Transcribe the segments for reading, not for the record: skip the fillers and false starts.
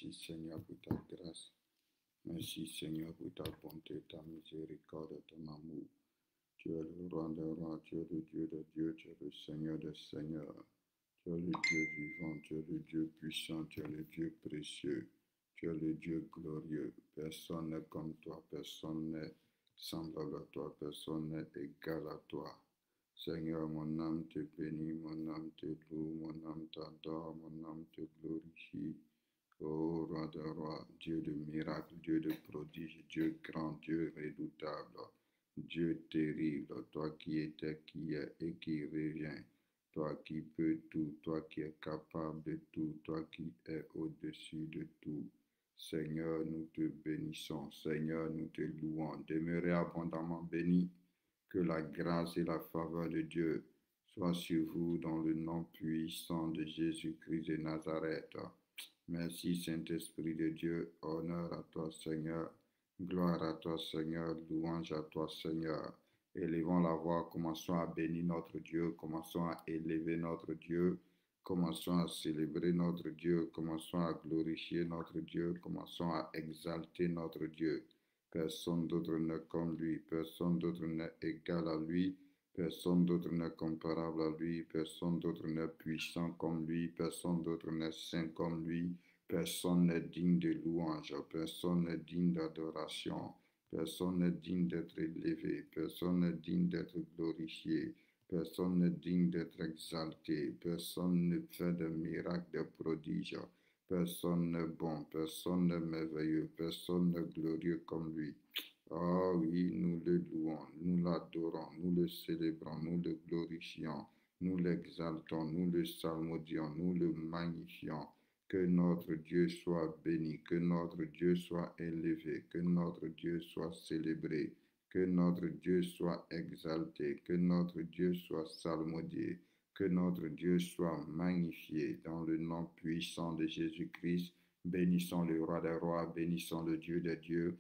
Merci Seigneur pour ta grâce. Merci Seigneur pour ta bonté, ta miséricorde, ton amour. Tu es le roi des rois, tu es le Dieu de Dieu, tu es le Seigneur des seigneurs. Tu es le Dieu vivant, tu es le Dieu puissant, tu es le Dieu précieux, tu es le Dieu glorieux. Personne n'est comme toi, personne n'est semblable à toi, personne n'est égal à toi. Seigneur, mon âme te bénit, mon âme te loue, mon âme t'adore, mon âme te glorifie. Ô roi de roi, Dieu de miracles, Dieu de prodiges, Dieu grand, Dieu redoutable, Dieu terrible, toi qui étais, qui est et qui revient, toi qui peux tout, toi qui es capable de tout, toi qui es au-dessus de tout. Seigneur, nous te bénissons, Seigneur, nous te louons. Demeurez abondamment bénis, que la grâce et la faveur de Dieu soient sur vous dans le nom puissant de Jésus-Christ de Nazareth. Merci Saint-Esprit de Dieu, honneur à toi Seigneur, gloire à toi Seigneur, louange à toi Seigneur. Élevons la voix, commençons à bénir notre Dieu, commençons à élever notre Dieu, commençons à célébrer notre Dieu, commençons à glorifier notre Dieu, commençons à exalter notre Dieu. Personne d'autre n'est comme lui, personne d'autre n'est égal à lui. Personne d'autre n'est comparable à lui, personne d'autre n'est puissant comme lui, personne d'autre n'est saint comme lui, personne n'est digne de louange, personne n'est digne d'adoration, personne n'est digne d'être élevé, personne n'est digne d'être glorifié, personne n'est digne d'être exalté, personne ne fait de miracles, de prodiges, personne n'est bon, personne n'est merveilleux, personne n'est glorieux comme lui. Ah oui, nous le louons, nous l'adorons, nous le célébrons, nous le glorifions, nous l'exaltons, nous le salmodions, nous le magnifions. Que notre Dieu soit béni, que notre Dieu soit élevé, que notre Dieu soit célébré, que notre Dieu soit exalté, que notre Dieu soit salmodié, que notre Dieu soit magnifié dans le nom puissant de Jésus-Christ. Bénissons le roi des rois, bénissons le Dieu des dieux.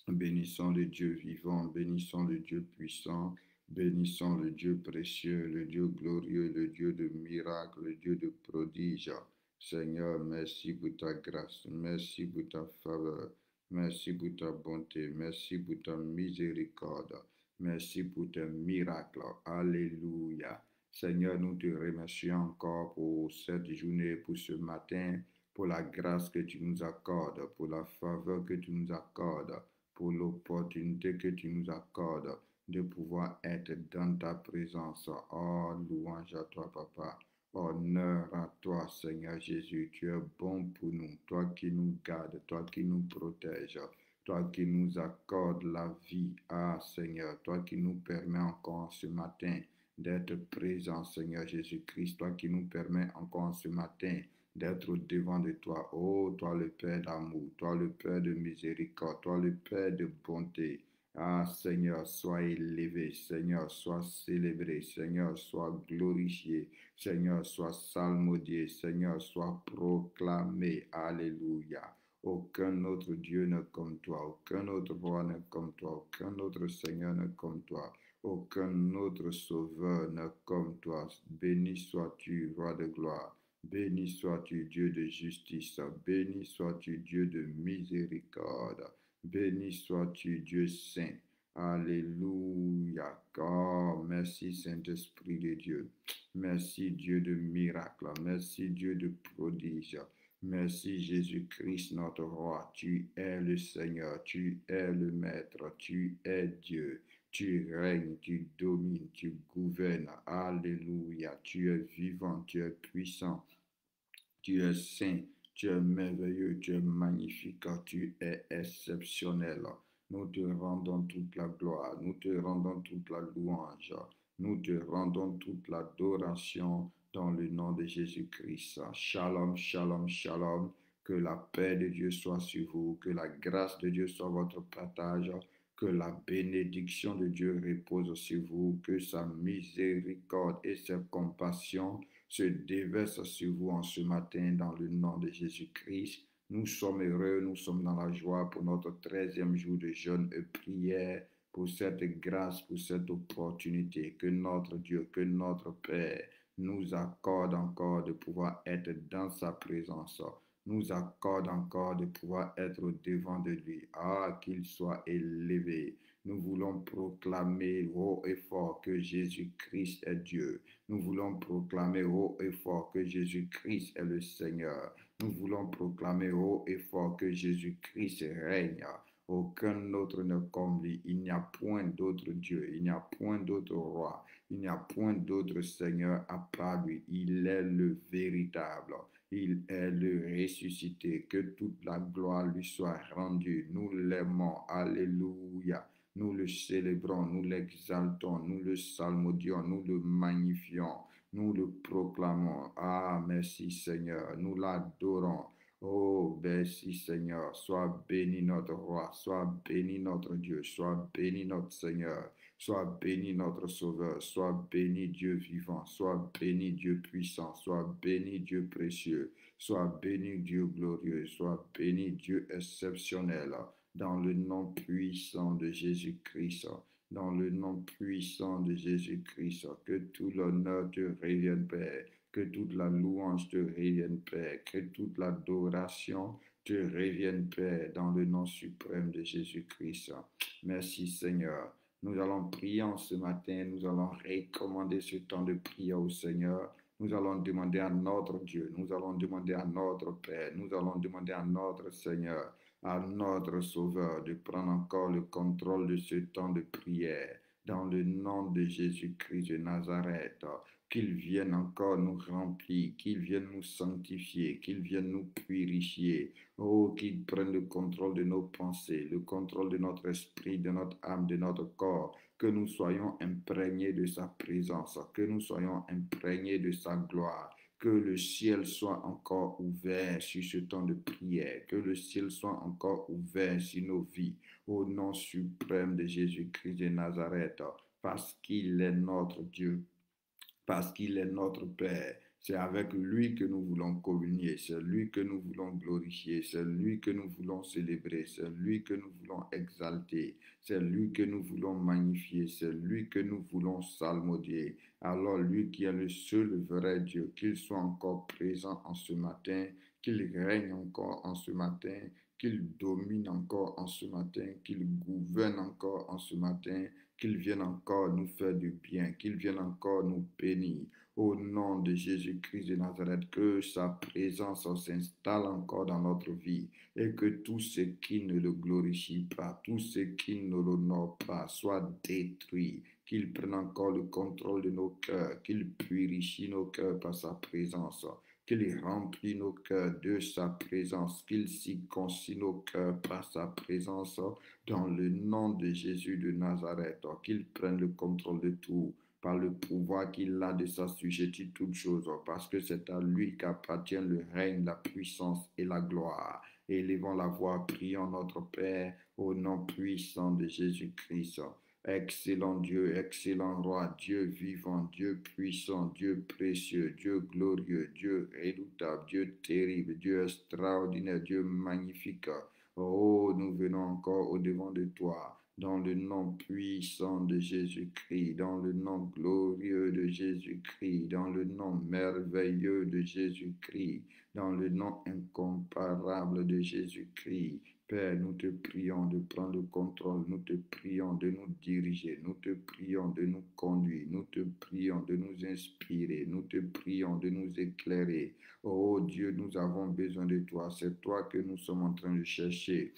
Bénissons le Dieu vivant, bénissons le Dieu puissant, bénissons le Dieu précieux, le Dieu glorieux, le Dieu de miracles, le Dieu de prodiges. Seigneur, merci pour ta grâce, merci pour ta faveur, merci pour ta bonté, merci pour ta miséricorde, merci pour tes miracles. Alléluia. Seigneur, nous te remercions encore pour cette journée, pour ce matin, pour la grâce que tu nous accordes, pour la faveur que tu nous accordes, pour l'opportunité que tu nous accordes de pouvoir être dans ta présence. Oh, louange à toi, Papa. Honneur à toi, Seigneur Jésus. Tu es bon pour nous. Toi qui nous gardes, toi qui nous protèges, toi qui nous accordes la vie. Ah, Seigneur, toi qui nous permets encore ce matin d'être présent, Seigneur Jésus-Christ. Toi qui nous permets encore ce matin d'être au-devant de toi. Oh, toi le Père d'amour, toi le Père de miséricorde, toi le Père de bonté. Ah, Seigneur, sois élevé, Seigneur, sois célébré, Seigneur, sois glorifié, Seigneur, sois salmodié, Seigneur, sois proclamé. Alléluia. Aucun autre Dieu n'est comme toi, aucun autre roi n'est comme toi, aucun autre Seigneur n'est comme toi, aucun autre sauveur n'est comme toi. Béni sois-tu, roi de gloire. Béni sois-tu, Dieu de justice. Béni sois-tu, Dieu de miséricorde. Béni sois-tu, Dieu saint. Alléluia. Oh, merci Saint-Esprit de Dieu. Merci Dieu de miracle. Merci Dieu de prodige. Merci Jésus-Christ, notre roi. Tu es le Seigneur. Tu es le Maître. Tu es Dieu. Tu règnes, tu domines, tu gouvernes. Alléluia. Tu es vivant, tu es puissant. Tu es saint, tu es merveilleux, tu es magnifique, tu es exceptionnel. Nous te rendons toute la gloire, nous te rendons toute la louange, nous te rendons toute l'adoration dans le nom de Jésus-Christ. Shalom, shalom, shalom. Que la paix de Dieu soit sur vous, que la grâce de Dieu soit votre partage, que la bénédiction de Dieu repose sur vous, que sa miséricorde et sa compassion se déverse sur vous en ce matin dans le nom de Jésus-Christ. Nous sommes heureux, nous sommes dans la joie pour notre 13e jour de jeûne et prière, pour cette grâce, pour cette opportunité que notre Dieu, que notre Père nous accorde encore de pouvoir être dans sa présence, nous accorde encore de pouvoir être au devant de lui. Ah, qu'il soit élevé. Nous voulons proclamer haut et fort que Jésus-Christ est Dieu. Nous voulons proclamer haut et fort que Jésus-Christ est le Seigneur. Nous voulons proclamer haut et fort que Jésus-Christ règne. Aucun autre ne comme lui. Il n'y a point d'autre Dieu. Il n'y a point d'autre roi. Il n'y a point d'autre Seigneur à part lui. Il est le véritable. Il est le ressuscité. Que toute la gloire lui soit rendue. Nous l'aimons. Alléluia. Nous le célébrons, nous l'exaltons, nous le salmodions, nous le magnifions, nous le proclamons. Ah, merci Seigneur, nous l'adorons. Oh, merci Seigneur, sois béni notre roi, sois béni notre Dieu, sois béni notre Seigneur, sois béni notre Sauveur, sois béni Dieu vivant, sois béni Dieu puissant, sois béni Dieu précieux, sois béni Dieu glorieux, sois béni Dieu exceptionnel, dans le nom puissant de Jésus-Christ, dans le nom puissant de Jésus-Christ, que tout l'honneur te revienne, Père, que toute la louange te revienne, Père, que toute l'adoration te revienne, Père, dans le nom suprême de Jésus-Christ. Merci, Seigneur. Nous allons prier en ce matin, nous allons recommander ce temps de prière au Seigneur. Nous allons demander à notre Dieu, nous allons demander à notre Père, nous allons demander à notre Seigneur, à notre Sauveur de prendre encore le contrôle de ce temps de prière. Dans le nom de Jésus-Christ de Nazareth, qu'il vienne encore nous remplir, qu'il vienne nous sanctifier, qu'il vienne nous purifier. Oh, qu'il prenne le contrôle de nos pensées, le contrôle de notre esprit, de notre âme, de notre corps, que nous soyons imprégnés de sa présence, que nous soyons imprégnés de sa gloire. Que le ciel soit encore ouvert sur ce temps de prière, que le ciel soit encore ouvert sur nos vies, au nom suprême de Jésus-Christ de Nazareth, parce qu'il est notre Dieu, parce qu'il est notre Père. C'est avec lui que nous voulons communier, c'est lui que nous voulons glorifier, c'est lui que nous voulons célébrer, c'est lui que nous voulons exalter, c'est lui que nous voulons magnifier, c'est lui que nous voulons salmodier. Alors lui qui est le seul vrai Dieu, qu'il soit encore présent en ce matin, qu'il règne encore en ce matin, qu'il domine encore en ce matin, qu'il gouverne encore en ce matin, qu'il vienne encore nous faire du bien, qu'il vienne encore nous bénir. Au nom de Jésus-Christ de Nazareth, que sa présence s'installe encore dans notre vie et que tout ce qui ne le glorifie pas, tout ce qui ne l'honore pas, soit détruit. Qu'il prenne encore le contrôle de nos cœurs, qu'il purifie nos cœurs par sa présence, qu'il remplit nos cœurs de sa présence, qu'il circoncis nos cœurs par sa présence, dans le nom de Jésus de Nazareth, qu'il prenne le contrôle de tout, par le pouvoir qu'il a de s'assujettir toutes choses, parce que c'est à lui qu'appartient le règne, la puissance et la gloire. Élevons la voix, prions notre Père, au nom puissant de Jésus-Christ. Excellent Dieu, excellent roi, Dieu vivant, Dieu puissant, Dieu précieux, Dieu glorieux, Dieu redoutable, Dieu terrible, Dieu extraordinaire, Dieu magnifique. Oh, nous venons encore au-devant de toi, dans le nom puissant de Jésus-Christ, dans le nom glorieux de Jésus-Christ, dans le nom merveilleux de Jésus-Christ, dans le nom incomparable de Jésus-Christ. Père, nous te prions de prendre le contrôle, nous te prions de nous diriger, nous te prions de nous conduire, nous te prions de nous inspirer, nous te prions de nous éclairer. Oh Dieu, nous avons besoin de toi, c'est toi que nous sommes en train de chercher.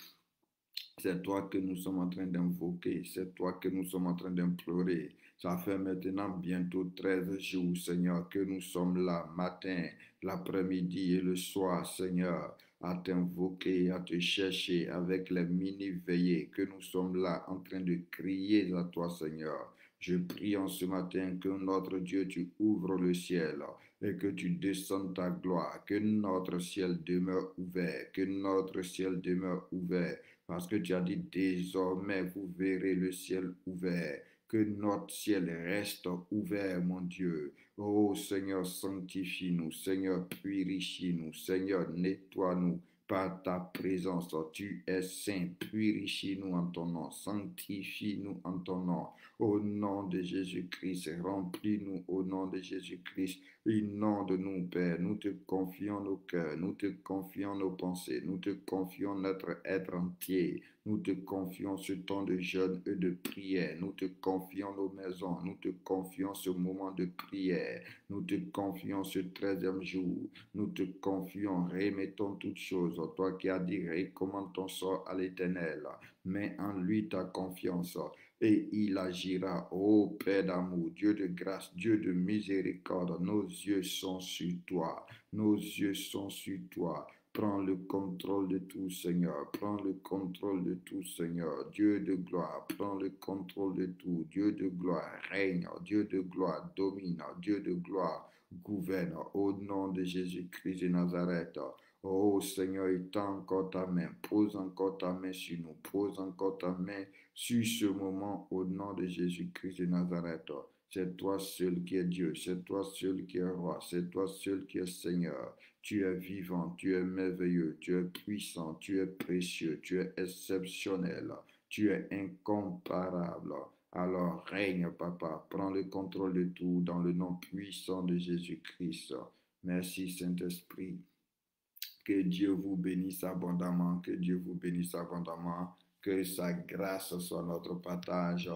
C'est toi que nous sommes en train d'invoquer, c'est toi que nous sommes en train d'implorer. Ça fait maintenant bientôt 13 jours, Seigneur, que nous sommes là, matin, l'après-midi et le soir, Seigneur, à t'invoquer, à te chercher avec les mini-veillées, que nous sommes là en train de crier à toi, Seigneur. Je prie en ce matin que notre Dieu, tu ouvres le ciel et que tu descendes ta gloire, que notre ciel demeure ouvert, que notre ciel demeure ouvert, parce que tu as dit désormais vous verrez le ciel ouvert, que notre ciel reste ouvert, mon Dieu. Oh Seigneur, sanctifie-nous, Seigneur, purifie-nous, Seigneur, nettoie-nous par ta présence. Tu es saint, purifie-nous en ton nom, sanctifie-nous en ton nom. Au nom de Jésus-Christ, remplis-nous au nom de Jésus-Christ Inonde-nous, Père. Nous te confions nos cœurs, nous te confions nos pensées, nous te confions notre être entier. Nous te confions ce temps de jeûne et de prière. Nous te confions nos maisons. Nous te confions ce moment de prière. Nous te confions ce 13e jour. Nous te confions, remettons toutes choses. Toi qui as dit, recommande ton sort à l'Éternel. Mets en lui ta confiance et il agira. Ô Père d'amour, Dieu de grâce, Dieu de miséricorde, nos yeux sont sur toi. Nos yeux sont sur toi. Prends le contrôle de tout, Seigneur. Prends le contrôle de tout, Seigneur. Dieu de gloire, prends le contrôle de tout. Dieu de gloire, règne. Dieu de gloire, domine. Dieu de gloire, gouverne. Au nom de Jésus-Christ de Nazareth. Oh Seigneur, étends encore ta main. Pose encore ta main sur nous. Pose encore ta main sur ce moment au nom de Jésus-Christ de Nazareth. C'est toi seul qui es Dieu. C'est toi seul qui es roi. C'est toi seul qui es Seigneur. Tu es vivant, tu es merveilleux, tu es puissant, tu es précieux, tu es exceptionnel, tu es incomparable. Alors règne, Papa, prends le contrôle de tout dans le nom puissant de Jésus-Christ. Merci, Saint-Esprit. Que Dieu vous bénisse abondamment, que Dieu vous bénisse abondamment, que sa grâce soit notre partage,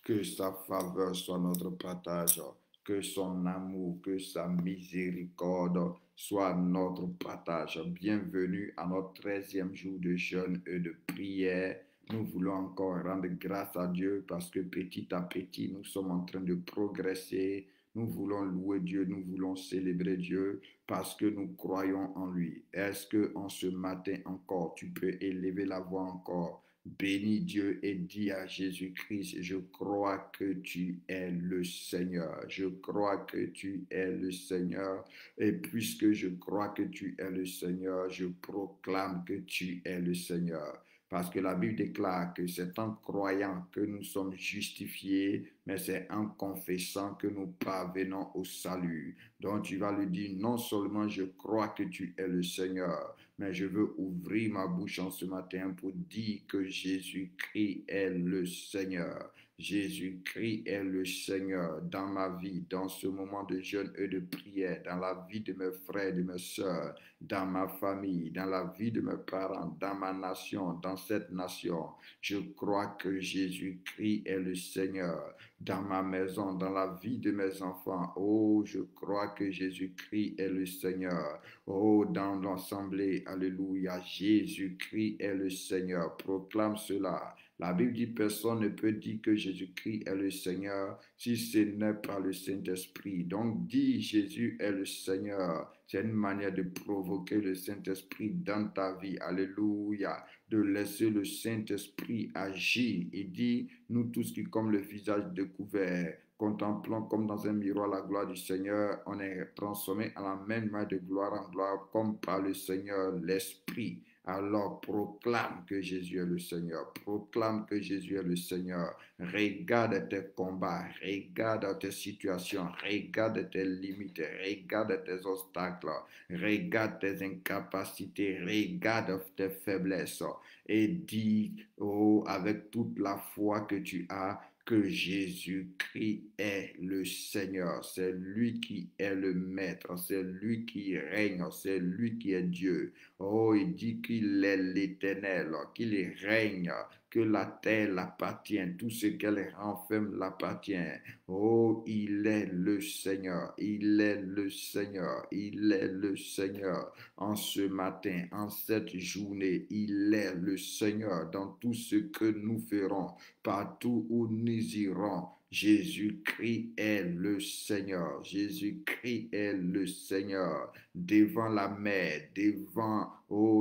que sa faveur soit notre partage, que son amour, que sa miséricorde soit notre partage. Bienvenue à notre 13e jour de jeûne et de prière. Nous voulons encore rendre grâce à Dieu parce que petit à petit, nous sommes en train de progresser. Nous voulons louer Dieu, nous voulons célébrer Dieu parce que nous croyons en lui. Est-ce que en ce matin encore, tu peux élever la voix encore? Bénis Dieu et dis à Jésus-Christ, je crois que tu es le Seigneur. Je crois que tu es le Seigneur. Et puisque je crois que tu es le Seigneur, je proclame que tu es le Seigneur. Parce que la Bible déclare que c'est en croyant que nous sommes justifiés, mais c'est en confessant que nous parvenons au salut. Donc tu vas lui dire, non seulement je crois que tu es le Seigneur, mais je veux ouvrir ma bouche en ce matin pour dire que Jésus-Christ est le Seigneur. Jésus-Christ est le Seigneur dans ma vie, dans ce moment de jeûne et de prière, dans la vie de mes frères et de mes sœurs, dans ma famille, dans la vie de mes parents, dans ma nation, dans cette nation. Je crois que Jésus-Christ est le Seigneur dans ma maison, dans la vie de mes enfants. Oh, je crois que Jésus-Christ est le Seigneur. Oh, dans l'assemblée, alléluia, Jésus-Christ est le Seigneur. Proclame cela. La Bible dit personne ne peut dire que Jésus-Christ est le Seigneur si ce n'est pas le Saint-Esprit. Donc, dis Jésus est le Seigneur. C'est une manière de provoquer le Saint-Esprit dans ta vie. Alléluia. De laisser le Saint-Esprit agir. Il dit, nous tous qui comme le visage découvert, contemplant comme dans un miroir la gloire du Seigneur, on est transformé à la même main de gloire en gloire comme par le Seigneur l'Esprit. Alors proclame que Jésus est le Seigneur. Proclame que Jésus est le Seigneur. Regarde tes combats. Regarde tes situations. Regarde tes limites. Regarde tes obstacles. Regarde tes incapacités. Regarde tes faiblesses. Et dis, oh, avec toute la foi que tu as, que Jésus-Christ est le Seigneur. C'est lui qui est le Maître. C'est lui qui règne. C'est lui qui est Dieu. Oh, il dit qu'il est l'Éternel, qu'il règne, que la terre l'appartient, tout ce qu'elle renferme l'appartient. Oh, il est le Seigneur, il est le Seigneur, il est le Seigneur. En ce matin, en cette journée, il est le Seigneur dans tout ce que nous ferons, partout où nous irons. Jésus-Christ est le Seigneur. Jésus-Christ est le Seigneur. Devant la mer, devant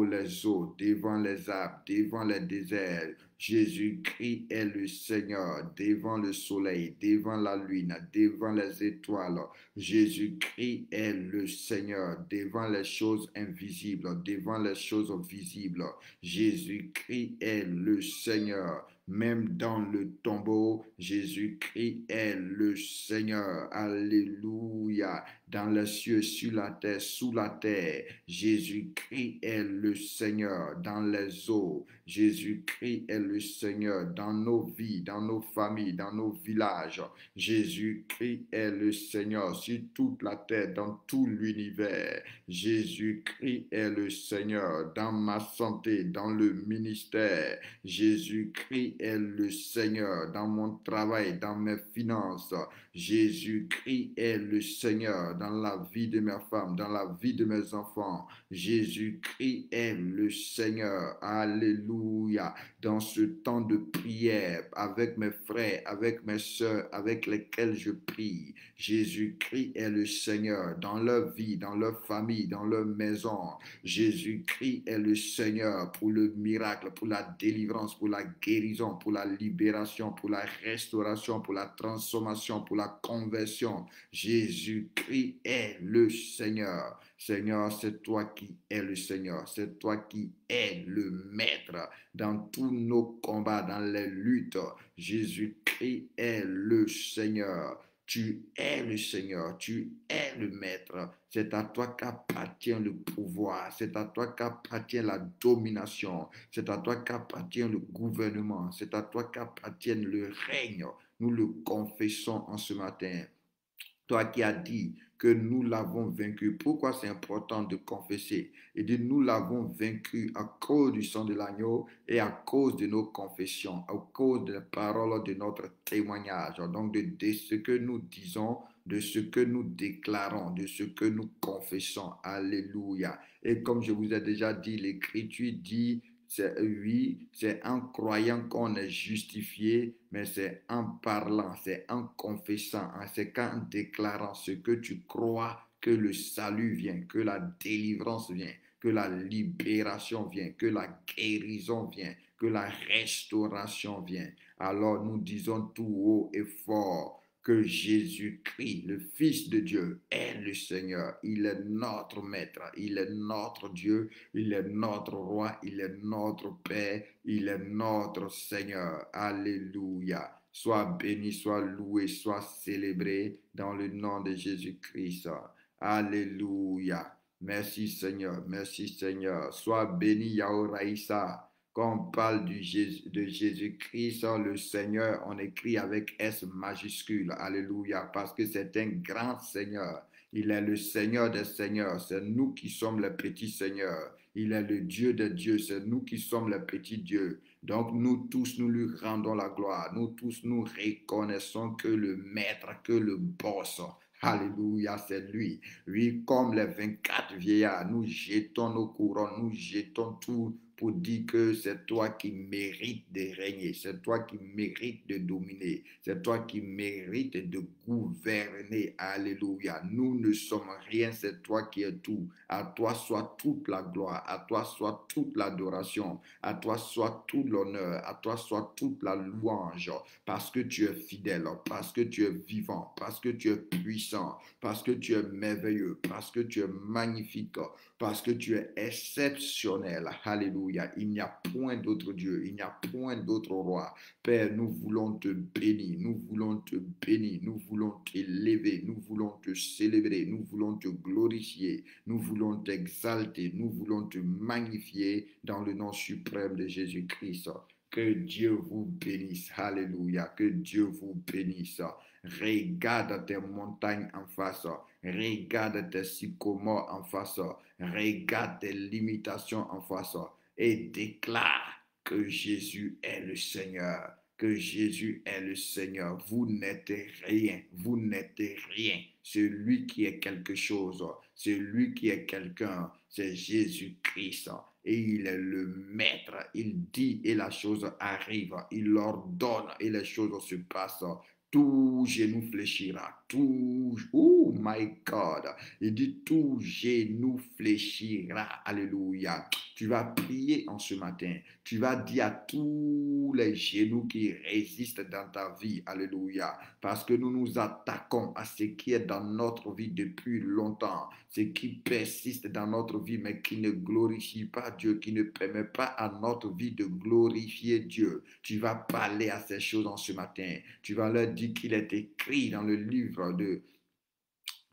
les eaux, devant les arbres, devant les déserts, Jésus-Christ est le Seigneur. Devant le soleil, devant la lune, devant les étoiles, Jésus-Christ est le Seigneur. Devant les choses invisibles, devant les choses visibles, Jésus-Christ est le Seigneur. Même dans le tombeau, Jésus-Christ est le Seigneur. Alléluia. dans les cieux, sur la terre, sous la terre. Jésus-Christ est le Seigneur dans les eaux. Jésus-Christ est le Seigneur dans nos vies, dans nos familles, dans nos villages. Jésus-Christ est le Seigneur sur toute la terre, dans tout l'univers. Jésus-Christ est le Seigneur dans ma santé, dans le ministère. Jésus-Christ est le Seigneur dans mon travail, dans mes finances. Jésus-Christ est le Seigneur dans la vie de ma femme, dans la vie de mes enfants. Jésus-Christ est le Seigneur. Alléluia. Dans ce temps de prière, avec mes frères, avec mes soeurs, avec lesquels je prie, Jésus-Christ est le Seigneur dans leur vie, dans leur famille, dans leur maison. Jésus-Christ est le Seigneur pour le miracle, pour la délivrance, pour la guérison, pour la libération, pour la restauration, pour la transformation, pour la conversion. Jésus-Christ est le Seigneur. Seigneur, c'est toi qui es le Seigneur. C'est toi qui es le Maître dans tous nos combats, dans les luttes. Jésus-Christ est le Seigneur. Tu es le Seigneur, tu es le Maître. C'est à toi qu'appartient le pouvoir, c'est à toi qu'appartient la domination, c'est à toi qu'appartient le gouvernement, c'est à toi qu'appartient le règne. Nous le confessons en ce matin. Toi qui as dit que nous l'avons vaincu. Pourquoi c'est important de confesser? Et dit nous l'avons vaincu à cause du sang de l'agneau et à cause de nos confessions, à cause des paroles de notre témoignage. Donc de ce que nous disons, de ce que nous déclarons, de ce que nous confessons. Alléluia. Et comme je vous ai déjà dit, l'Écriture dit oui, c'est en croyant qu'on est justifié, mais c'est en parlant, c'est en confessant, c'est qu'en déclarant ce que tu crois que le salut vient, que la délivrance vient, que la libération vient, que la guérison vient, que la restauration vient. Alors nous disons tout haut et fort que Jésus-Christ, le Fils de Dieu, est le Seigneur. Il est notre Maître, il est notre Dieu, il est notre Roi, il est notre Père, il est notre Seigneur. Alléluia. Sois béni, sois loué, sois célébré dans le nom de Jésus-Christ. Alléluia. Merci Seigneur, merci Seigneur. Sois béni, Yahweh Raïssa. Quand on parle de Jésus-Christ, le Seigneur, on écrit avec S majuscule. Alléluia. Parce que c'est un grand Seigneur. Il est le Seigneur des Seigneurs. C'est nous qui sommes les petits seigneurs. Il est le Dieu des dieux. C'est nous qui sommes les petits dieux. Donc nous tous, nous lui rendons la gloire. Nous tous, nous reconnaissons que le Maître, que le boss, alléluia, c'est lui. Oui, comme les 24 vieillards, nous jetons nos couronnes, nous jetons tout pour dire que c'est toi qui mérites de régner, c'est toi qui mérites de dominer, c'est toi qui mérites de gouverner. Alléluia. Nous ne sommes rien, c'est toi qui es tout. À toi soit toute la gloire, à toi soit toute l'adoration, à toi soit tout l'honneur, à toi soit toute la louange, parce que tu es fidèle, parce que tu es vivant, parce que tu es puissant, parce que tu es merveilleux, parce que tu es magnifique, parce que tu es exceptionnel. Alléluia. Il n'y a point d'autre Dieu, il n'y a point d'autre roi. Père, nous voulons te bénir, nous voulons te bénir, nous voulons t'élever, nous voulons te célébrer, nous voulons te glorifier, nous voulons t'exalter, nous voulons te magnifier dans le nom suprême de Jésus-Christ. Que Dieu vous bénisse. Alléluia. Que Dieu vous bénisse. Regarde tes montagnes en face. Regarde tes sycomores en face. Regarde tes limitations en face. Et déclare que Jésus est le Seigneur. Que Jésus est le Seigneur. Vous n'êtes rien. Vous n'êtes rien. C'est lui qui est quelque chose. C'est lui qui est quelqu'un. C'est Jésus-Christ. Et il est le Maître. Il dit et la chose arrive. Il ordonne et les choses se passent. Tout genou fléchira. Tout, oh my God. Il dit tout genou fléchira. Alléluia. Tu vas prier en ce matin. Tu vas dire à tous les genoux qui résistent dans ta vie. Alléluia. Parce que nous nous attaquons à ce qui est dans notre vie depuis longtemps. Ce qui persiste dans notre vie mais qui ne glorifie pas Dieu, qui ne permet pas à notre vie de glorifier Dieu. Tu vas parler à ces choses en ce matin. Tu vas leur dire qu'il est écrit dans le livre de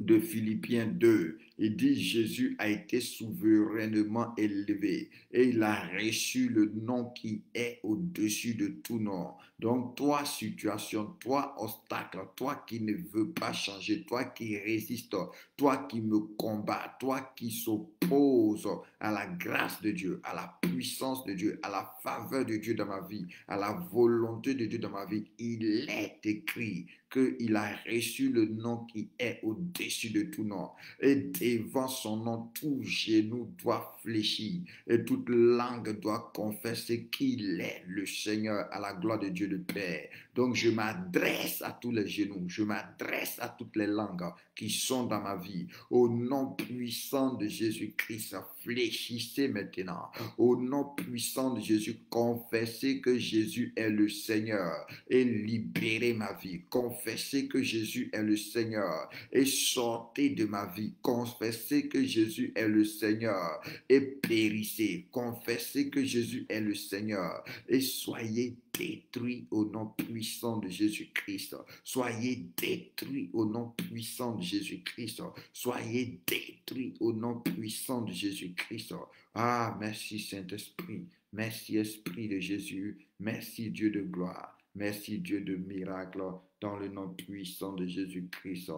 de Philippiens 2. Il dit Jésus a été souverainement élevé et il a reçu le nom qui est au-dessus de tout nom. Donc toi, situation, toi, obstacle, toi qui ne veux pas changer, toi qui résistes, toi qui me combats, toi qui s'oppose à la grâce de Dieu, à la puissance de Dieu, à la faveur de Dieu dans ma vie, à la volonté de Dieu dans ma vie, il est écrit qu'il a reçu le nom qui est au-dessus de tout nom. Et devant son nom, tout genou doit fléchir et toute langue doit confesser qu'il est le Seigneur à la gloire de Dieu le Père. Donc je m'adresse à tous les genoux, je m'adresse à toutes les langues qui sont dans ma vie. Au nom puissant de Jésus-Christ, fléchissez maintenant. Au nom puissant de Jésus, confessez que Jésus est le Seigneur et libérez ma vie. Confessez que Jésus est le Seigneur et sortez de ma vie. Confessez que Jésus est le Seigneur et périssez. Confessez que Jésus est le Seigneur et soyez détruits au nom puissant de Jésus-Christ. Soyez détruits au nom puissant de Jésus-Christ. Soyez détruits au nom puissant de Jésus-Christ. Ah, merci Saint-Esprit. Merci Esprit de Jésus. Merci Dieu de gloire. Merci Dieu de miracle dans le nom puissant de Jésus-Christ.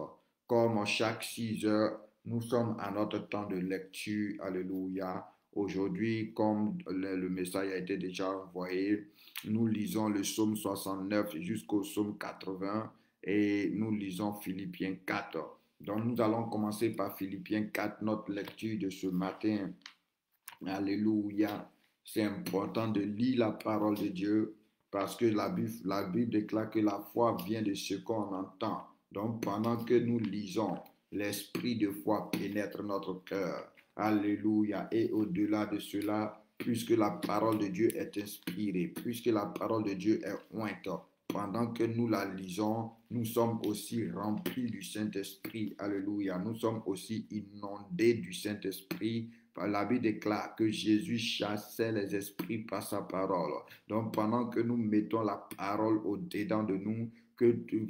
Comme chaque 6 heures, nous sommes à notre temps de lecture. Alléluia. Aujourd'hui, comme le message a été déjà envoyé, nous lisons le psaume 69 jusqu'au psaume 80 et nous lisons Philippiens 4. Donc nous allons commencer par Philippiens 4, notre lecture de ce matin. Alléluia. C'est important de lire la parole de Dieu parce que la Bible déclare que la foi vient de ce qu'on entend. Donc pendant que nous lisons, l'esprit de foi pénètre notre cœur. Alléluia. Et au-delà de cela, puisque la parole de Dieu est inspirée, puisque la parole de Dieu est ointe, pendant que nous la lisons, nous sommes aussi remplis du Saint-Esprit. Alléluia. Nous sommes aussi inondés du Saint-Esprit. La Bible déclare que Jésus chassait les esprits par sa parole. Donc pendant que nous mettons la parole au-dedans de nous,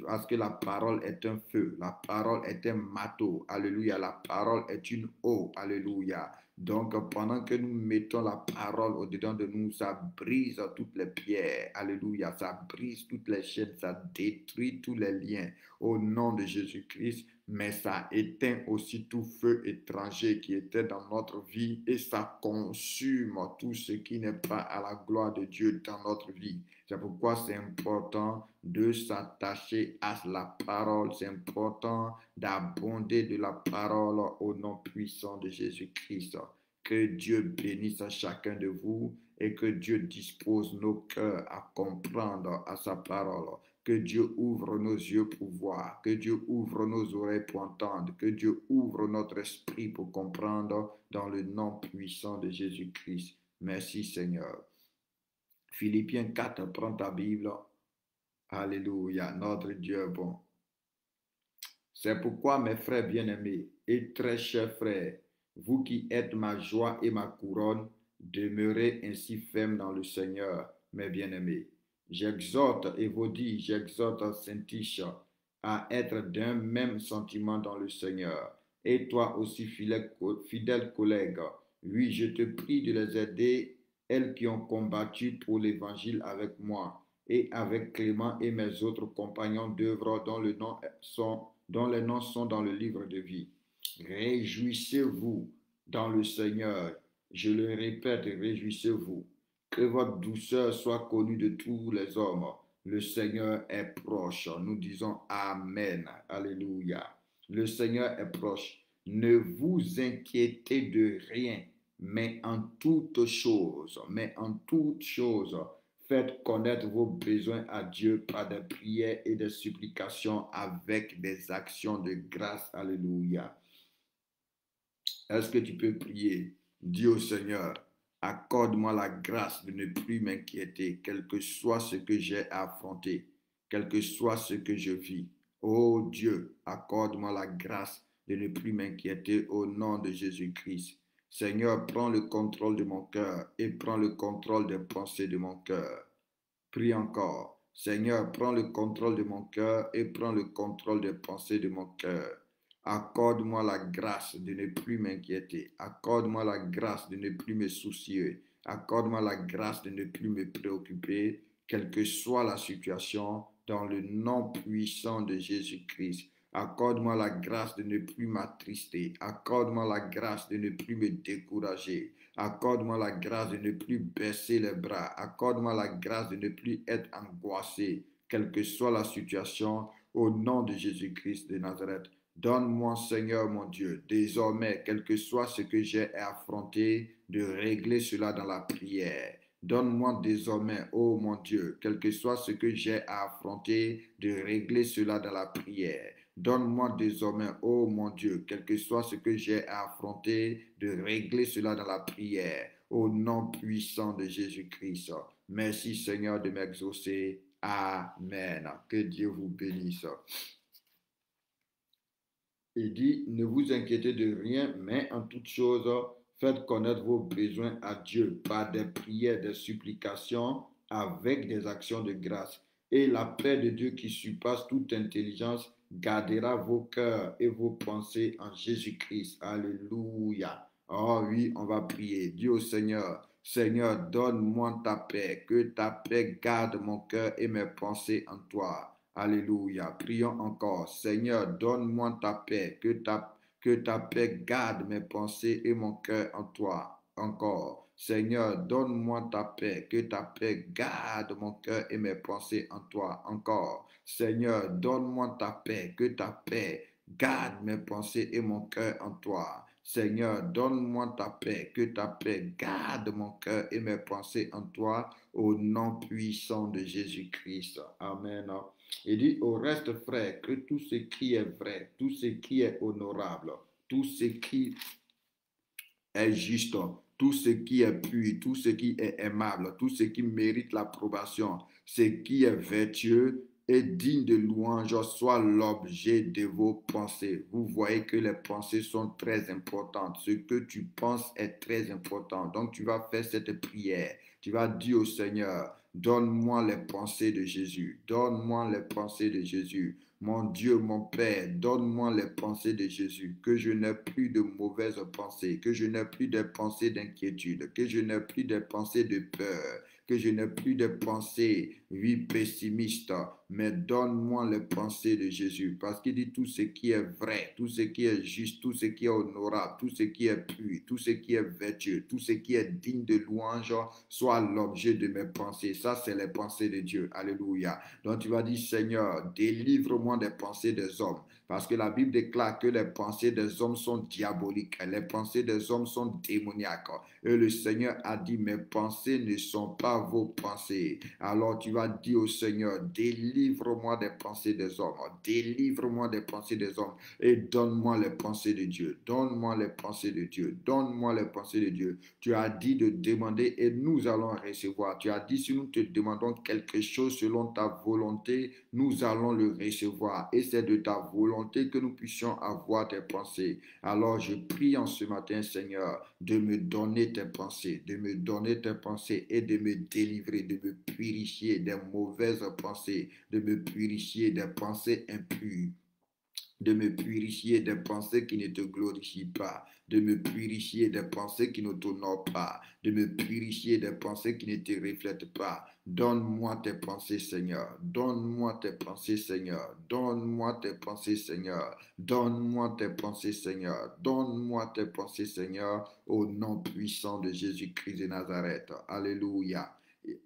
parce que la parole est un feu, la parole est un marteau, alléluia, la parole est une eau, alléluia. Donc pendant que nous mettons la parole au-dedans de nous, ça brise toutes les pierres, alléluia, ça brise toutes les chaînes, ça détruit tous les liens au nom de Jésus-Christ. Mais ça éteint aussi tout feu étranger qui était dans notre vie et ça consume tout ce qui n'est pas à la gloire de Dieu dans notre vie. C'est pourquoi c'est important de s'attacher à la parole. C'est important d'abonder de la parole au nom puissant de Jésus-Christ. Que Dieu bénisse à chacun de vous et que Dieu dispose nos cœurs à comprendre à sa parole. Que Dieu ouvre nos yeux pour voir, que Dieu ouvre nos oreilles pour entendre, que Dieu ouvre notre esprit pour comprendre dans le nom puissant de Jésus-Christ. Merci Seigneur. Philippiens 4, prends ta Bible. Alléluia, notre Dieu est bon. C'est pourquoi mes frères bien-aimés et très chers frères, vous qui êtes ma joie et ma couronne, demeurez ainsi fermes dans le Seigneur, mes bien-aimés. J'exhorte Évodie, j'exhorte Saint-Tiche à être d'un même sentiment dans le Seigneur. Et toi aussi, fidèle collègue, oui, je te prie de les aider, elles qui ont combattu pour l'Évangile avec moi, et avec Clément et mes autres compagnons d'œuvre dont les noms sont dans le livre de vie. Réjouissez-vous dans le Seigneur. Je le répète, réjouissez-vous. Que votre douceur soit connue de tous les hommes. Le Seigneur est proche. Nous disons Amen. Alléluia. Le Seigneur est proche. Ne vous inquiétez de rien, mais en toutes choses, faites connaître vos besoins à Dieu par des prières et des supplications avec des actions de grâce. Alléluia. Est-ce que tu peux prier? Dis au Seigneur, accorde-moi la grâce de ne plus m'inquiéter, quel que soit ce que j'ai à affronter, quel que soit ce que je vis. Oh Dieu, accorde-moi la grâce de ne plus m'inquiéter au nom de Jésus-Christ. Seigneur, prends le contrôle de mon cœur et prends le contrôle des pensées de mon cœur. Prie encore. Seigneur, prends le contrôle de mon cœur et prends le contrôle des pensées de mon cœur. Accorde-moi la grâce de ne plus m'inquiéter. Accorde-moi la grâce de ne plus me soucier. Accorde-moi la grâce de ne plus me préoccuper, quelle que soit la situation, dans le nom puissant de Jésus-Christ. Accorde-moi la grâce de ne plus m'attrister. Accorde-moi la grâce de ne plus me décourager. Accorde-moi la grâce de ne plus baisser les bras. Accorde-moi la grâce de ne plus être angoissé, quelle que soit la situation, au nom de Jésus-Christ de Nazareth. Donne-moi, Seigneur mon Dieu, désormais, quel que soit ce que j'ai à affronter, de régler cela dans la prière. Donne-moi désormais, ô mon Dieu, quel que soit ce que j'ai à affronter, de régler cela dans la prière. Donne-moi désormais, ô mon Dieu, quel que soit ce que j'ai à affronter, de régler cela dans la prière. Au nom puissant de Jésus-Christ. Merci Seigneur de m'exaucer. Amen. Que Dieu vous bénisse. Il dit, ne vous inquiétez de rien, mais en toute chose, faites connaître vos besoins à Dieu par des prières, des supplications, avec des actions de grâce. Et la paix de Dieu qui surpasse toute intelligence gardera vos cœurs et vos pensées en Jésus-Christ. Alléluia. Oh oui, on va prier. Dis au Seigneur, Seigneur, donne-moi ta paix, que ta paix garde mon cœur et mes pensées en toi. Alléluia. Prions encore. Seigneur, donne-moi ta paix, que ta paix garde mes pensées et mon cœur en toi. Encore. Seigneur, donne-moi ta paix, que ta paix garde mon cœur et mes pensées en toi. Encore. Seigneur, donne-moi ta paix, que ta paix garde mes pensées et mon cœur en toi. Seigneur, donne-moi ta paix, que ta paix garde mon cœur et mes pensées en toi, au nom puissant de Jésus-Christ. Amen. Il dit au reste, frère, que tout ce qui est vrai, tout ce qui est honorable, tout ce qui est juste, tout ce qui est pur, tout ce qui est aimable, tout ce qui mérite l'approbation, ce qui est vertueux et digne de louange soit l'objet de vos pensées. Vous voyez que les pensées sont très importantes. Ce que tu penses est très important. Donc tu vas faire cette prière. Tu vas dire au Seigneur, donne-moi les pensées de Jésus. Donne-moi les pensées de Jésus. Mon Dieu, mon Père, donne-moi les pensées de Jésus, que je n'ai plus de mauvaises pensées, que je n'ai plus de pensées d'inquiétude, que je n'ai plus de pensées de peur, que je n'ai plus de pensées, oui, pessimistes, mais donne-moi les pensées de Jésus, parce qu'il dit tout ce qui est vrai, tout ce qui est juste, tout ce qui est honorable, tout ce qui est pur, tout ce qui est vertueux, tout ce qui est digne de louange, soit l'objet de mes pensées. Ça, c'est les pensées de Dieu. Alléluia. Donc tu vas dire, Seigneur, délivre-moi des pensées des hommes. Parce que la Bible déclare que les pensées des hommes sont diaboliques. Les pensées des hommes sont démoniaques. Et le Seigneur a dit, mes pensées ne sont pas vos pensées. Alors tu vas dire au Seigneur, délivre-moi des pensées des hommes. Délivre-moi des pensées des hommes. Et donne-moi les pensées de Dieu. Donne-moi les pensées de Dieu. Donne-moi les pensées de Dieu. Tu as dit de demander et nous allons recevoir. Tu as dit, si nous te demandons quelque chose selon ta volonté, nous allons le recevoir. Et c'est de ta volonté que nous puissions avoir tes pensées. Alors je prie en ce matin, Seigneur, de me donner tes pensées, de me donner tes pensées et de me délivrer, de me purifier des mauvaises pensées, de me purifier des pensées impures, de me purifier des pensées qui ne te glorifient pas, de me purifier des pensées qui ne t'honorent pas, de me purifier des pensées qui ne te reflètent pas. Donne-moi tes pensées, Seigneur. Donne-moi tes pensées, Seigneur. Donne-moi tes pensées, Seigneur. Donne-moi tes pensées, Seigneur. Donne-moi tes pensées, Seigneur, au nom puissant de Jésus-Christ de Nazareth. Alléluia.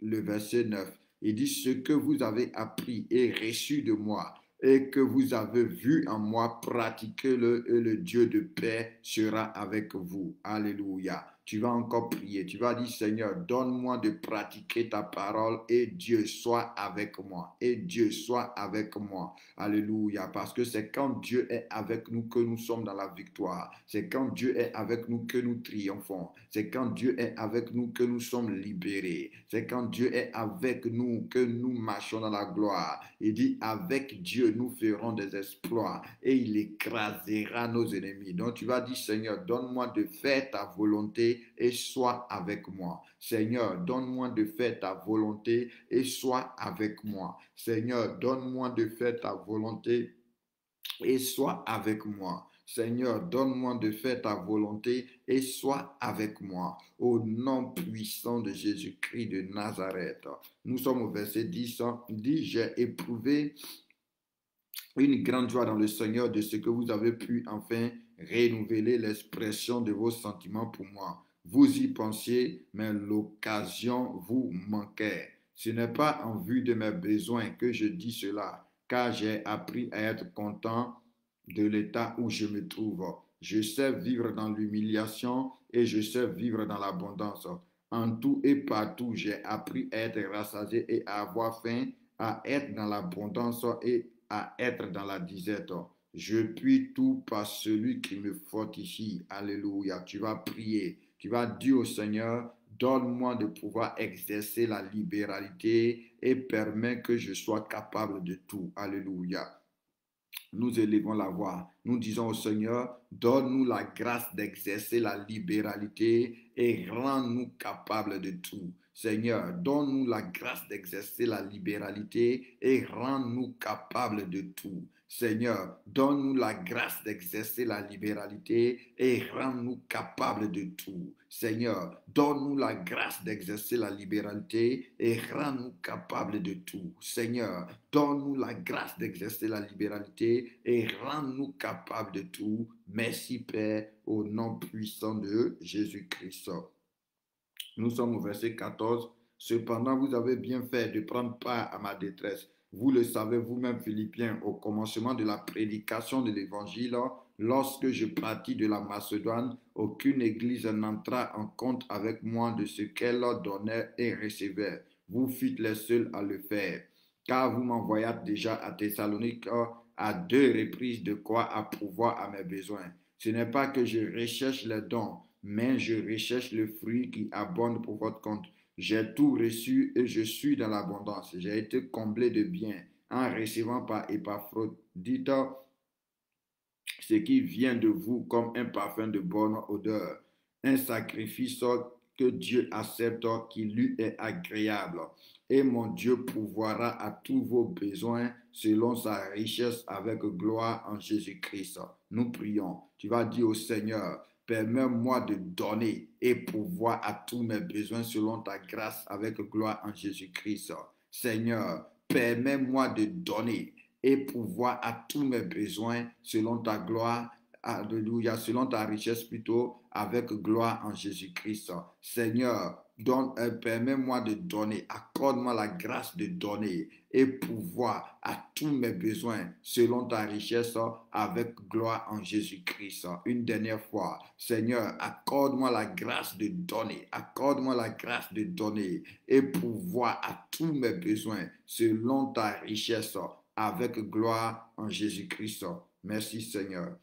Le verset 9, il dit, ce que vous avez appris et reçu de moi, et que vous avez vu en moi, pratiquez-le et le Dieu de paix sera avec vous. Alléluia. Tu vas encore prier. Tu vas dire, Seigneur, donne-moi de pratiquer ta parole et Dieu soit avec moi. Et Dieu soit avec moi. Alléluia. Parce que c'est quand Dieu est avec nous que nous sommes dans la victoire. C'est quand Dieu est avec nous que nous triomphons. C'est quand Dieu est avec nous que nous sommes libérés. C'est quand Dieu est avec nous que nous marchons dans la gloire. Il dit, avec Dieu, nous ferons des exploits et il écrasera nos ennemis. Donc tu vas dire, Seigneur, donne-moi de faire ta volonté et sois avec moi. Seigneur, donne-moi de faire ta volonté et sois avec moi. Seigneur, donne-moi de faire ta volonté et sois avec moi. Seigneur, donne-moi de faire ta volonté et sois avec moi. Au nom puissant de Jésus-Christ de Nazareth. Nous sommes au verset 10. Dit, j'ai éprouvé une grande joie dans le Seigneur de ce que vous avez pu enfin renouveler l'expression de vos sentiments pour moi. Vous y pensiez, mais l'occasion vous manquait. Ce n'est pas en vue de mes besoins que je dis cela, car j'ai appris à être content de l'état où je me trouve. Je sais vivre dans l'humiliation et je sais vivre dans l'abondance. En tout et partout, j'ai appris à être rassasié et à avoir faim, à être dans l'abondance et à être dans la disette. Je puis tout par celui qui me fortifie. Alléluia. Tu vas prier. Tu vas dire au Seigneur, donne-moi de pouvoir exercer la libéralité et permets que je sois capable de tout. Alléluia. Nous élevons la voix. Nous disons au Seigneur, donne-nous la grâce d'exercer la libéralité et rends-nous capables de tout. Seigneur, donne-nous la grâce d'exercer la libéralité et rends-nous capables de tout. Seigneur, donne-nous la grâce d'exercer la libéralité et rends-nous capables de tout. Seigneur, donne-nous la grâce d'exercer la libéralité et rends-nous capables de tout. Seigneur, donne-nous la grâce d'exercer la libéralité et rends-nous capables de tout. Merci Père, au nom puissant de Jésus-Christ. Nous sommes au verset 14. Cependant, vous avez bien fait de prendre part à ma détresse. Vous le savez vous-même, Philippiens, au commencement de la prédication de l'Évangile, lorsque je partis de la Macédoine, aucune église n'entra en compte avec moi de ce qu'elle donnait et recevait. Vous fûtes les seuls à le faire, car vous m'envoyâtes déjà à Thessalonique à 2 reprises de quoi approuvoir à mes besoins. Ce n'est pas que je recherche les dons, mais je recherche le fruit qui abonde pour votre compte. J'ai tout reçu et je suis dans l'abondance. J'ai été comblé de biens en recevant par Épaphrodite ce qui vient de vous comme un parfum de bonne odeur, un sacrifice que Dieu accepte, qui lui est agréable. Et mon Dieu pourvoira à tous vos besoins selon sa richesse avec gloire en Jésus-Christ. Nous prions. Tu vas dire au Seigneur, permets-moi de donner et pourvoir à tous mes besoins selon ta grâce avec gloire en Jésus-Christ. Seigneur, permets-moi de donner et pourvoir à tous mes besoins selon ta gloire, alléluia, selon ta richesse plutôt, avec gloire en Jésus-Christ. Seigneur, permets-moi de donner, accorde-moi la grâce de donner et pouvoir à tous mes besoins selon ta richesse avec gloire en Jésus-Christ. Une dernière fois, Seigneur, accorde-moi la grâce de donner, accorde-moi la grâce de donner et pouvoir à tous mes besoins selon ta richesse avec gloire en Jésus-Christ. Merci Seigneur.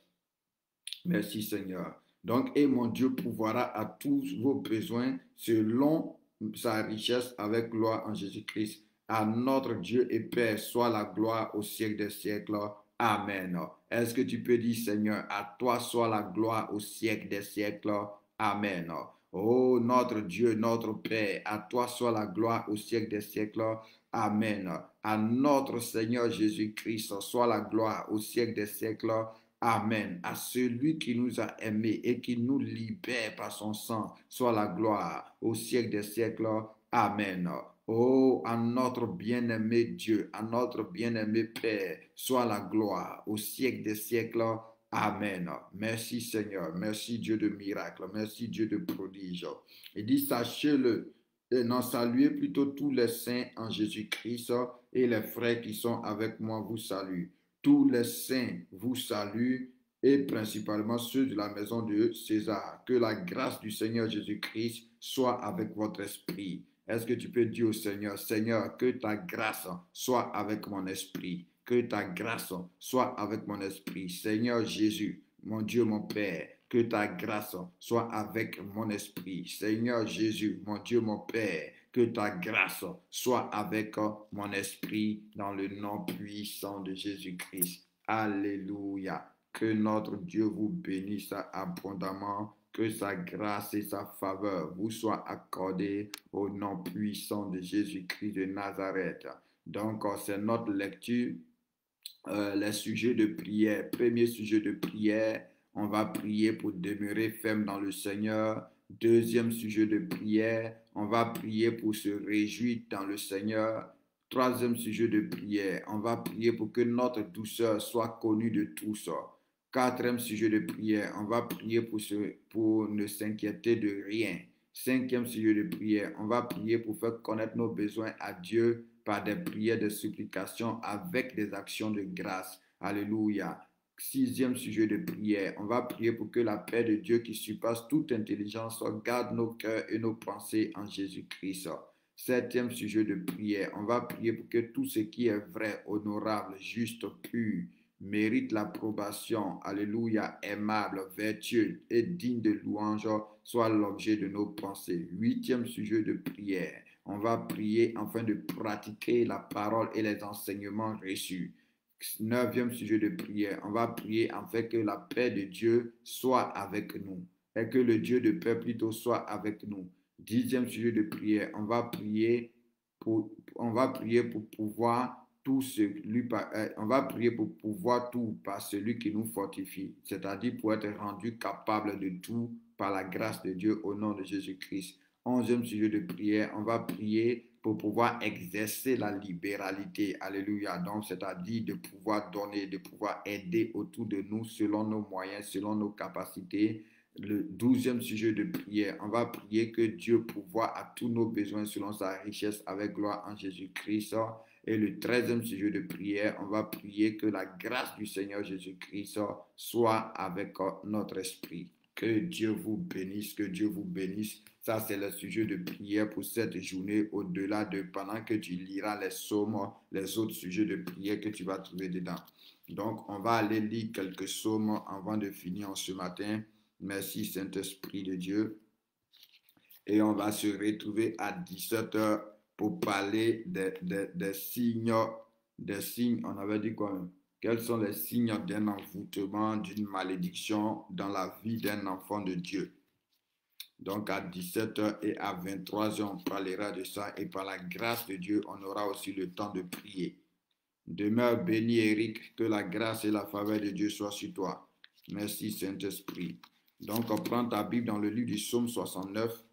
Merci Seigneur. Donc, et mon Dieu pourvoira à tous vos besoins selon sa richesse avec gloire en Jésus-Christ. À notre Dieu et Père soit la gloire au siècle des siècles. Amen. Est-ce que tu peux dire, Seigneur, à toi soit la gloire au siècle des siècles. Amen. Oh, notre Dieu, notre Père, à toi soit la gloire au siècle des siècles. Amen. À notre Seigneur Jésus-Christ soit la gloire au siècle des siècles. Amen. À celui qui nous a aimés et qui nous libère par son sang, soit la gloire au siècle des siècles. Amen. Oh, à notre bien-aimé Dieu, à notre bien-aimé Père, soit la gloire au siècle des siècles. Amen. Merci Seigneur. Merci Dieu de miracles. Merci Dieu de prodiges. Il dit, sachez-le. Et non, saluez plutôt tous les saints en Jésus-Christ et les frères qui sont avec moi vous saluent. Tous les saints vous saluent et principalement ceux de la maison de César. Que la grâce du Seigneur Jésus-Christ soit avec votre esprit. Est-ce que tu peux dire au Seigneur, Seigneur, que ta grâce soit avec mon esprit. Que ta grâce soit avec mon esprit. Seigneur Jésus, mon Dieu, mon Père, que ta grâce soit avec mon esprit. Seigneur Jésus, mon Dieu, mon Père, que ta grâce soit avec mon esprit dans le nom puissant de Jésus-Christ. Alléluia. Que notre Dieu vous bénisse abondamment. Que sa grâce et sa faveur vous soient accordées au nom puissant de Jésus-Christ de Nazareth. Donc, c'est notre lecture les sujets de prière. Premier sujet de prière, on va prier pour demeurer ferme dans le Seigneur. Deuxième sujet de prière, on va prier pour se réjouir dans le Seigneur. Troisième sujet de prière, on va prier pour que notre douceur soit connue de tous. Quatrième sujet de prière, on va prier pour ne s'inquiéter de rien. Cinquième sujet de prière, on va prier pour faire connaître nos besoins à Dieu par des prières de supplication avec des actions de grâce. Alléluia. Sixième sujet de prière, on va prier pour que la paix de Dieu qui surpasse toute intelligence garde nos cœurs et nos pensées en Jésus-Christ. Septième sujet de prière, on va prier pour que tout ce qui est vrai, honorable, juste, pur, mérite l'approbation, alléluia, aimable, vertueux et digne de louange, soit l'objet de nos pensées. Huitième sujet de prière, on va prier afin de pratiquer la parole et les enseignements reçus. Neuvième sujet de prière, on va prier afin que la paix de Dieu soit avec nous et que le Dieu de paix plutôt soit avec nous. Dixième sujet de prière, on va prier pour pouvoir tout on va prier pour pouvoir tout par celui qui nous fortifie, c'est-à-dire pour être rendu capable de tout par la grâce de Dieu au nom de Jésus-Christ. Onzième sujet de prière, on va prier pour pouvoir exercer la libéralité. Alléluia. Donc, c'est-à-dire de pouvoir donner, de pouvoir aider autour de nous selon nos moyens, selon nos capacités. Le 12e sujet de prière, on va prier que Dieu pourvoie à tous nos besoins selon sa richesse avec gloire en Jésus-Christ. Et le 13e sujet de prière, on va prier que la grâce du Seigneur Jésus-Christ soit avec notre esprit. Que Dieu vous bénisse, que Dieu vous bénisse. Ça, c'est le sujet de prière pour cette journée, au-delà de pendant que tu liras les psaumes, les autres sujets de prière que tu vas trouver dedans. Donc, on va aller lire quelques psaumes avant de finir ce matin. Merci Saint-Esprit de Dieu. Et on va se retrouver à 17h pour parler des signes. Des signes, on avait dit quoi? Quels sont les signes d'un envoûtement, d'une malédiction dans la vie d'un enfant de Dieu? Donc à 17h et à 23h, on parlera de ça. Et par la grâce de Dieu, on aura aussi le temps de prier. Demeure béni, Eric, que la grâce et la faveur de Dieu soient sur toi. Merci Saint-Esprit. Donc on prend ta Bible dans le livre du Psaume 69.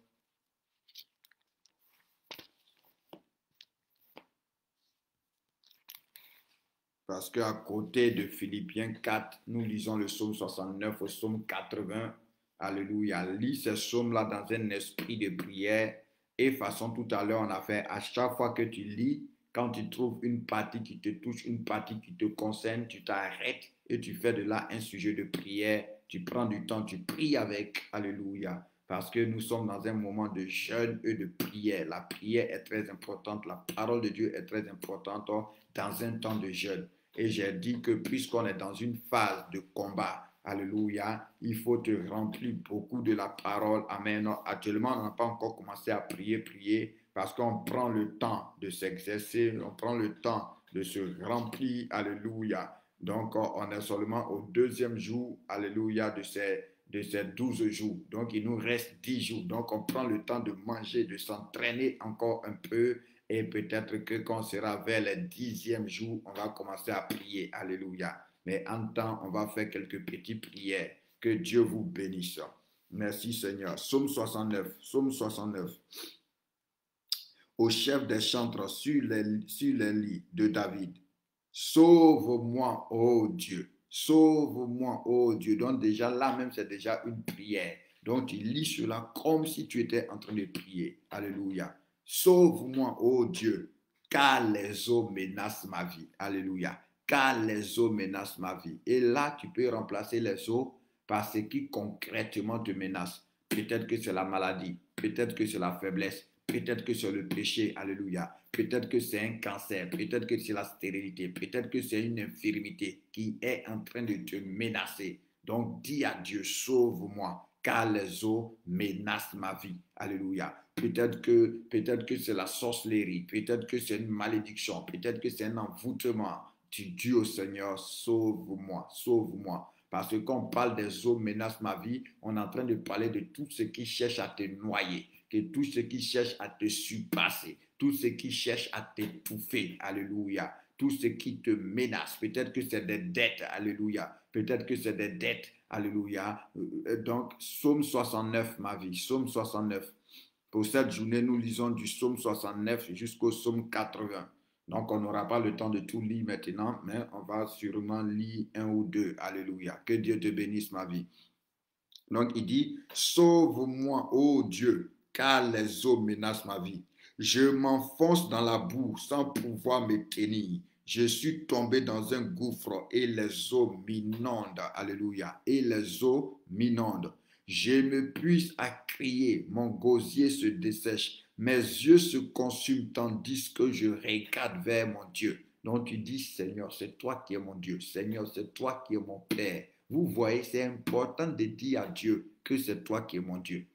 Parce qu'à côté de Philippiens 4, nous lisons le psaume 69 au psaume 80. Alléluia. Lis ces psaumes-là dans un esprit de prière. Et façon tout à l'heure, on a fait à chaque fois que tu lis, quand tu trouves une partie qui te touche, une partie qui te concerne, tu t'arrêtes et tu fais de là un sujet de prière. Tu prends du temps, tu pries avec. Alléluia. Parce que nous sommes dans un moment de jeûne et de prière. La prière est très importante. La parole de Dieu est très importante dans un temps de jeûne. Et j'ai dit que puisqu'on est dans une phase de combat, alléluia, il faut te remplir beaucoup de la parole. Amen. Actuellement, on n'a pas encore commencé à prier, parce qu'on prend le temps de s'exercer, on prend le temps de se remplir. Alléluia. Donc, on est seulement au deuxième jour, alléluia, de ces 12 jours. Donc, il nous reste 10 jours. Donc, on prend le temps de manger, de s'entraîner encore un peu. Et peut-être que quand on sera vers le 10e jour, on va commencer à prier. Alléluia. Mais en temps, on va faire quelques petites prières. Que Dieu vous bénisse. Merci Seigneur. Psaume 69. Psaume 69. Au chef des chantres sur les lits de David. Sauve-moi, ô Dieu. Sauve-moi, ô Dieu. Donc déjà là même, c'est déjà une prière. Donc tu lis cela comme si tu étais en train de prier. Alléluia. Sauve-moi, ô Dieu, car les eaux menacent ma vie. Alléluia. Car les eaux menacent ma vie. Et là, tu peux remplacer les eaux par ce qui concrètement te menace. Peut-être que c'est la maladie, peut-être que c'est la faiblesse, peut-être que c'est le péché. Alléluia. Peut-être que c'est un cancer, peut-être que c'est la stérilité, peut-être que c'est une infirmité qui est en train de te menacer. Donc dis à Dieu, sauve-moi, car les eaux menacent ma vie. Alléluia. Peut-être que c'est la sorcellerie, peut-être que c'est une malédiction, peut-être que c'est un envoûtement. Tu dis au Seigneur, sauve-moi, sauve-moi. Parce que quand on parle des eaux menacent ma vie, on est en train de parler de tout ce qui cherche à te noyer, que tout ce qui cherche à te surpasser, tout ce qui cherche à t'étouffer. Alléluia. tout ce qui te menace. Peut-être que c'est des dettes, alléluia. Peut-être que c'est des dettes, alléluia. Donc, psaume 69, ma vie, psaume 69. Pour cette journée, nous lisons du psaume 69 jusqu'au psaume 80. Donc, on n'aura pas le temps de tout lire maintenant, mais on va sûrement lire un ou deux. Alléluia. Que Dieu te bénisse, ma vie. Donc, il dit, sauve-moi, ô Dieu, car les eaux menacent ma vie. Je m'enfonce dans la boue sans pouvoir me tenir. Je suis tombé dans un gouffre et les eaux m'inondent. Alléluia. Et les eaux m'inondent. Je me puise à crier, mon gosier se dessèche. Mes yeux se consument tandis que je regarde vers mon Dieu. Donc tu dis, Seigneur, c'est toi qui es mon Dieu. Seigneur, c'est toi qui es mon Père. Vous voyez, c'est important de dire à Dieu que c'est toi qui es mon Dieu.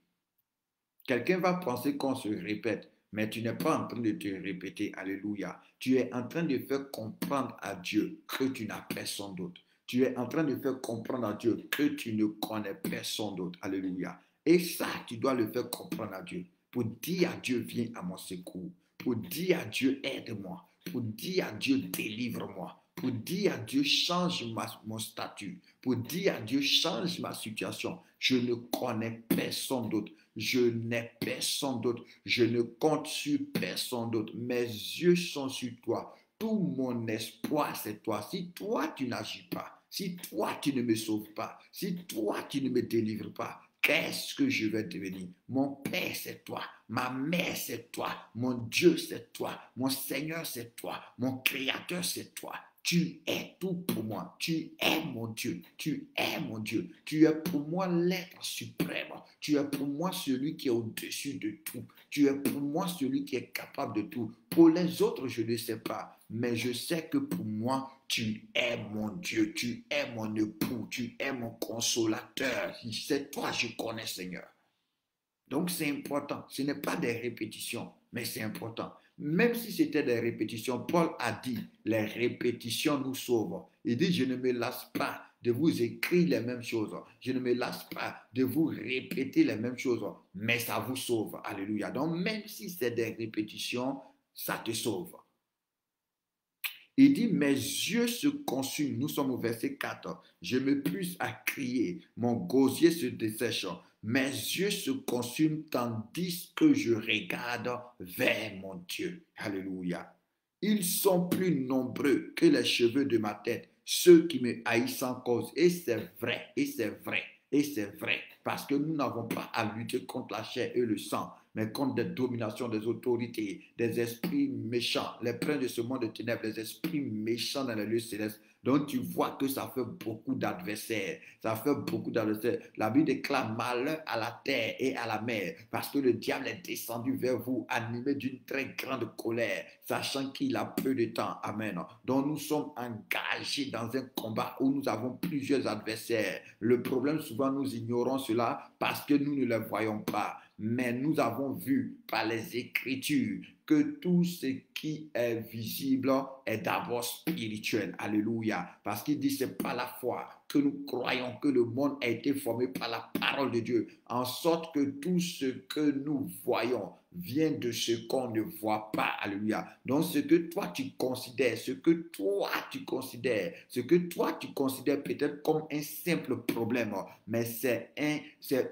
Quelqu'un va penser qu'on se répète, mais tu n'es pas en train de te répéter. Alléluia. Tu es en train de faire comprendre à Dieu que tu n'as personne d'autre. Tu es en train de faire comprendre à Dieu que tu ne connais personne d'autre. Alléluia. Et ça, tu dois le faire comprendre à Dieu. Pour dire à Dieu, viens à mon secours. Pour dire à Dieu, aide-moi. Pour dire à Dieu, délivre-moi. Pour dire à Dieu, change mon statut. Pour dire à Dieu, change ma situation. Je ne connais personne d'autre. Je n'ai personne d'autre. Je ne compte sur personne d'autre. Mes yeux sont sur toi. Tout mon espoir, c'est toi. Si toi, tu n'agis pas, si toi, tu ne me sauves pas, si toi, tu ne me délivres pas, qu'est-ce que je vais devenir? Mon Père, c'est toi. Ma mère, c'est toi. Mon Dieu, c'est toi. Mon Seigneur, c'est toi. Mon Créateur, c'est toi. Tu es tout pour moi. Tu es mon Dieu. Tu es mon Dieu. Tu es pour moi l'être suprême. Tu es pour moi celui qui est au-dessus de tout. Tu es pour moi celui qui est capable de tout. Pour les autres, je ne sais pas. Mais je sais que pour moi, tu es mon Dieu. Tu es mon époux. Tu es mon consolateur. C'est toi, je connais, Seigneur. Donc c'est important. Ce n'est pas des répétitions, mais c'est important. Même si c'était des répétitions, Paul a dit, les répétitions nous sauvent. Il dit, je ne me lasse pas de vous écrire les mêmes choses. Je ne me lasse pas de vous répéter les mêmes choses, mais ça vous sauve. Alléluia. Donc même si c'est des répétitions, ça te sauve. Il dit, mes yeux se consument. Nous sommes au verset 4. Je me puise à crier. Mon gosier se dessèche. Mes yeux se consument tandis que je regarde vers mon Dieu. Alléluia. Ils sont plus nombreux que les cheveux de ma tête, ceux qui me haïssent sans cause. Et c'est vrai, et c'est vrai, et c'est vrai. Parce que nous n'avons pas à lutter contre la chair et le sang, mais contre des dominations, des autorités, des esprits méchants, les princes de ce monde de ténèbres, les esprits méchants dans les lieux célestes. Donc tu vois que ça fait beaucoup d'adversaires. Ça fait beaucoup d'adversaires. La Bible déclare malheur à la terre et à la mer, parce que le diable est descendu vers vous, animé d'une très grande colère, sachant qu'il a peu de temps. Amen. Donc nous sommes engagés dans un combat où nous avons plusieurs adversaires. Le problème, souvent, nous ignorons cela parce que nous ne les voyons pas. Mais nous avons vu par les Écritures que tout ce qui est visible est d'abord spirituel. Alléluia. Parce qu'il dit, c'est par la foi que nous croyons que le monde a été formé par la parole de Dieu, en sorte que tout ce que nous voyons vient de ce qu'on ne voit pas. Alléluia. Donc ce que toi tu considères, ce que toi tu considères peut-être comme un simple problème, mais c'est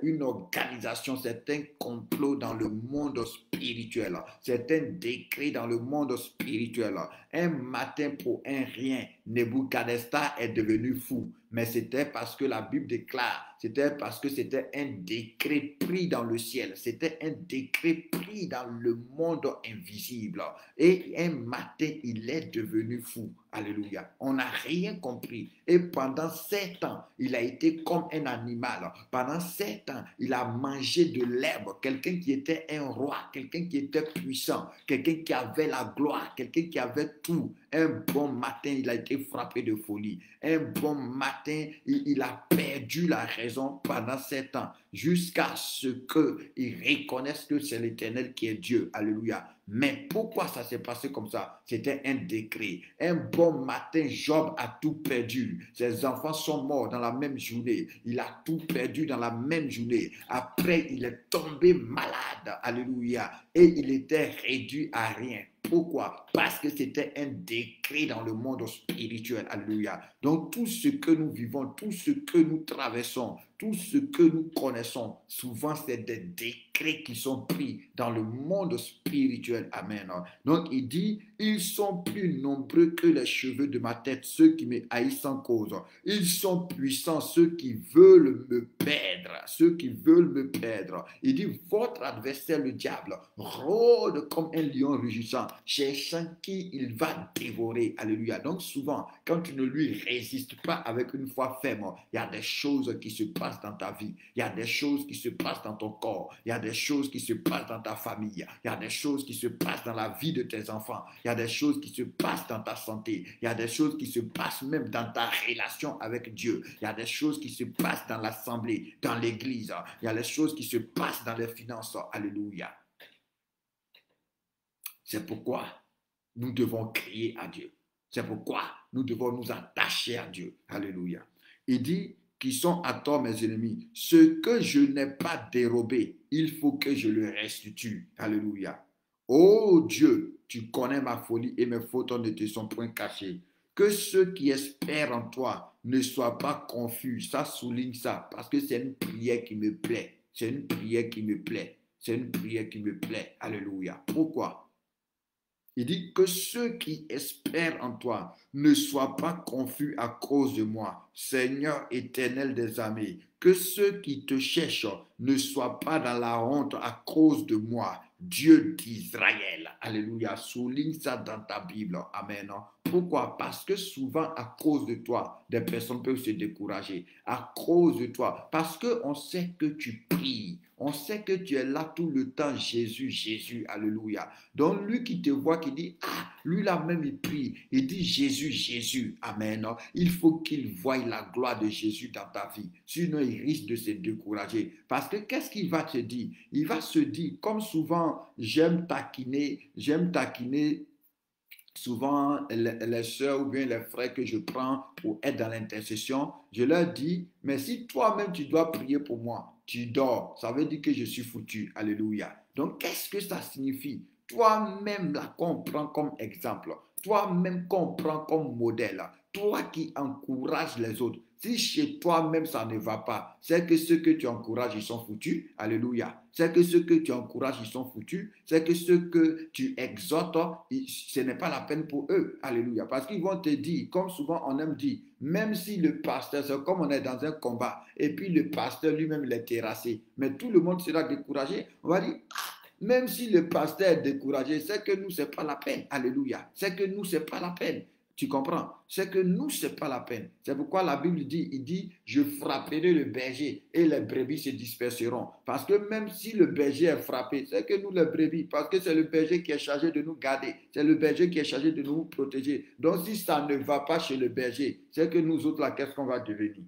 une organisation, c'est un complot dans le monde spirituel, c'est un décret dans le monde spirituel. Un matin pour un rien, Nebuchadnezzar est devenu fou. Mais c'était parce que la Bible déclare, c'était parce que c'était un décret pris dans le ciel, c'était un décret pris dans le monde invisible. Et un matin, il est devenu fou. Alléluia. On n'a rien compris. Et pendant 7 ans, il a été comme un animal. Pendant 7 ans, il a mangé de l'herbe. Quelqu'un qui était un roi, quelqu'un qui était puissant, quelqu'un qui avait la gloire, quelqu'un qui avait tout. Un bon matin, il a été frappé de folie. Un bon matin, il a perdu la raison pendant 7 ans, jusqu'à ce qu'il reconnaisse que c'est l'Éternel qui est Dieu. Alléluia. Mais pourquoi ça s'est passé comme ça? C'était un décret. Un bon matin, Job a tout perdu. Ses enfants sont morts dans la même journée. Il a tout perdu dans la même journée. Après, il est tombé malade. Alléluia. Et il était réduit à rien. Pourquoi? Parce que c'était un décret dans le monde spirituel. Alléluia. Donc tout ce que nous vivons, tout ce que nous traversons, tout ce que nous connaissons, souvent c'est des décrets qui sont pris dans le monde spirituel. Amen. Donc il dit, ils sont plus nombreux que les cheveux de ma tête, ceux qui me haïssent sans cause. Ils sont puissants, ceux qui veulent me perdre, ceux qui veulent me perdre. Il dit, votre adversaire, le diable, rôde comme un lion rugissant, cherchant qui il va dévorer. Alléluia. Donc souvent, quand tu ne lui résistes pas avec une foi ferme, il y a des choses qui se passent dans ta vie, il y a des choses qui se passent dans ton corps, il y a des choses qui se passent dans ta famille, il y a des choses qui se passent dans la vie de tes enfants, il y a des choses qui se passent dans ta santé, il y a des choses qui se passent même dans ta relation avec Dieu, il y a des choses qui se passent dans l'assemblée, dans l'église, il y a des choses qui se passent dans les finances. Alléluia. C'est pourquoi nous devons crier à Dieu. C'est pourquoi nous devons nous attacher à Dieu. Alléluia. Il dit qui sont à tort mes ennemis. Ce que je n'ai pas dérobé, il faut que je le restitue. Alléluia. Oh Dieu, tu connais ma folie et mes fautes ne te sont point cachées. Que ceux qui espèrent en toi ne soient pas confus. Ça souligne ça parce que c'est une prière qui me plaît. C'est une prière qui me plaît. C'est une prière qui me plaît. Alléluia. Pourquoi? Il dit que ceux qui espèrent en toi ne soient pas confus à cause de moi, Seigneur éternel des armées. Que ceux qui te cherchent ne soient pas dans la honte à cause de moi, Dieu d'Israël. Alléluia. Souligne ça dans ta Bible. Amen. Pourquoi? Parce que souvent, à cause de toi, des personnes peuvent se décourager. À cause de toi. Parce qu'on sait que tu pries. On sait que tu es là tout le temps, Jésus, Jésus, alléluia. Donc lui qui te voit, qui dit, ah, lui là même il prie, il dit Jésus, Jésus, amen. Il faut qu'il voie la gloire de Jésus dans ta vie. Sinon il risque de se décourager. Parce que qu'est-ce qu'il va te dire? Il va se dire, comme souvent j'aime taquiner souvent les sœurs ou bien les frères que je prends pour être dans l'intercession, je leur dis, mais si toi-même tu dois prier pour moi, tu dors, ça veut dire que je suis foutu. Alléluia. Donc, qu'est-ce que ça signifie? Toi-même, là, qu'on prend comme exemple, toi-même, qu'on prend comme modèle, toi qui encourages les autres, si chez toi-même ça ne va pas, c'est que ceux que tu encourages, ils sont foutus. Alléluia. C'est que ceux que tu encourages, ils sont foutus. C'est que ceux que tu exhortes, ce n'est pas la peine pour eux. Alléluia. Parce qu'ils vont te dire, comme souvent on aime dire, même si le pasteur, c'est comme on est dans un combat, et puis le pasteur lui-même, il est terrassé, mais tout le monde sera découragé, on va dire, même si le pasteur est découragé, c'est que nous, c'est pas la peine. Alléluia. C'est que nous, c'est pas la peine. Tu comprends? C'est que nous, c'est pas la peine. C'est pourquoi la Bible dit, il dit, je frapperai le berger et les brebis se disperseront. Parce que même si le berger est frappé, c'est que nous, les brebis, parce que c'est le berger qui est chargé de nous garder. C'est le berger qui est chargé de nous protéger. Donc, si ça ne va pas chez le berger, c'est que nous autres, là, qu'est-ce qu'on va devenir?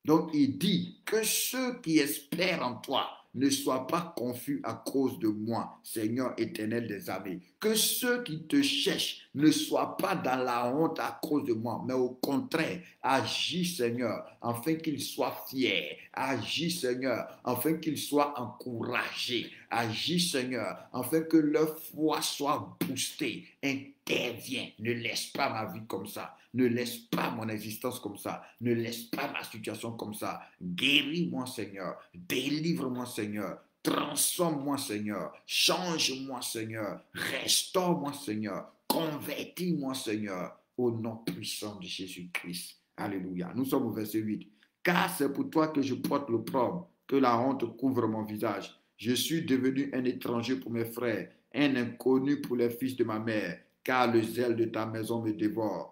Donc, il dit que ceux qui espèrent en toi ne soient pas confus à cause de moi, Seigneur éternel des armées. Que ceux qui te cherchent ne soient pas dans la honte à cause de moi, mais au contraire, agis, Seigneur, afin qu'ils soient fiers. Agis, Seigneur, afin qu'ils soient encouragés. Agis, Seigneur, afin que leur foi soit boostée. Interviens, ne laisse pas ma vie comme ça. Ne laisse pas mon existence comme ça. Ne laisse pas ma situation comme ça. Guéris-moi, Seigneur. Délivre-moi, Seigneur. Transforme-moi, Seigneur. Change-moi, Seigneur. Restaure-moi, Seigneur. Convertis-moi, Seigneur. Au nom puissant de Jésus-Christ. Alléluia. Nous sommes au verset 8. Car c'est pour toi que je porte l'opprobre, que la honte couvre mon visage. Je suis devenu un étranger pour mes frères, un inconnu pour les fils de ma mère, car le zèle de ta maison me dévore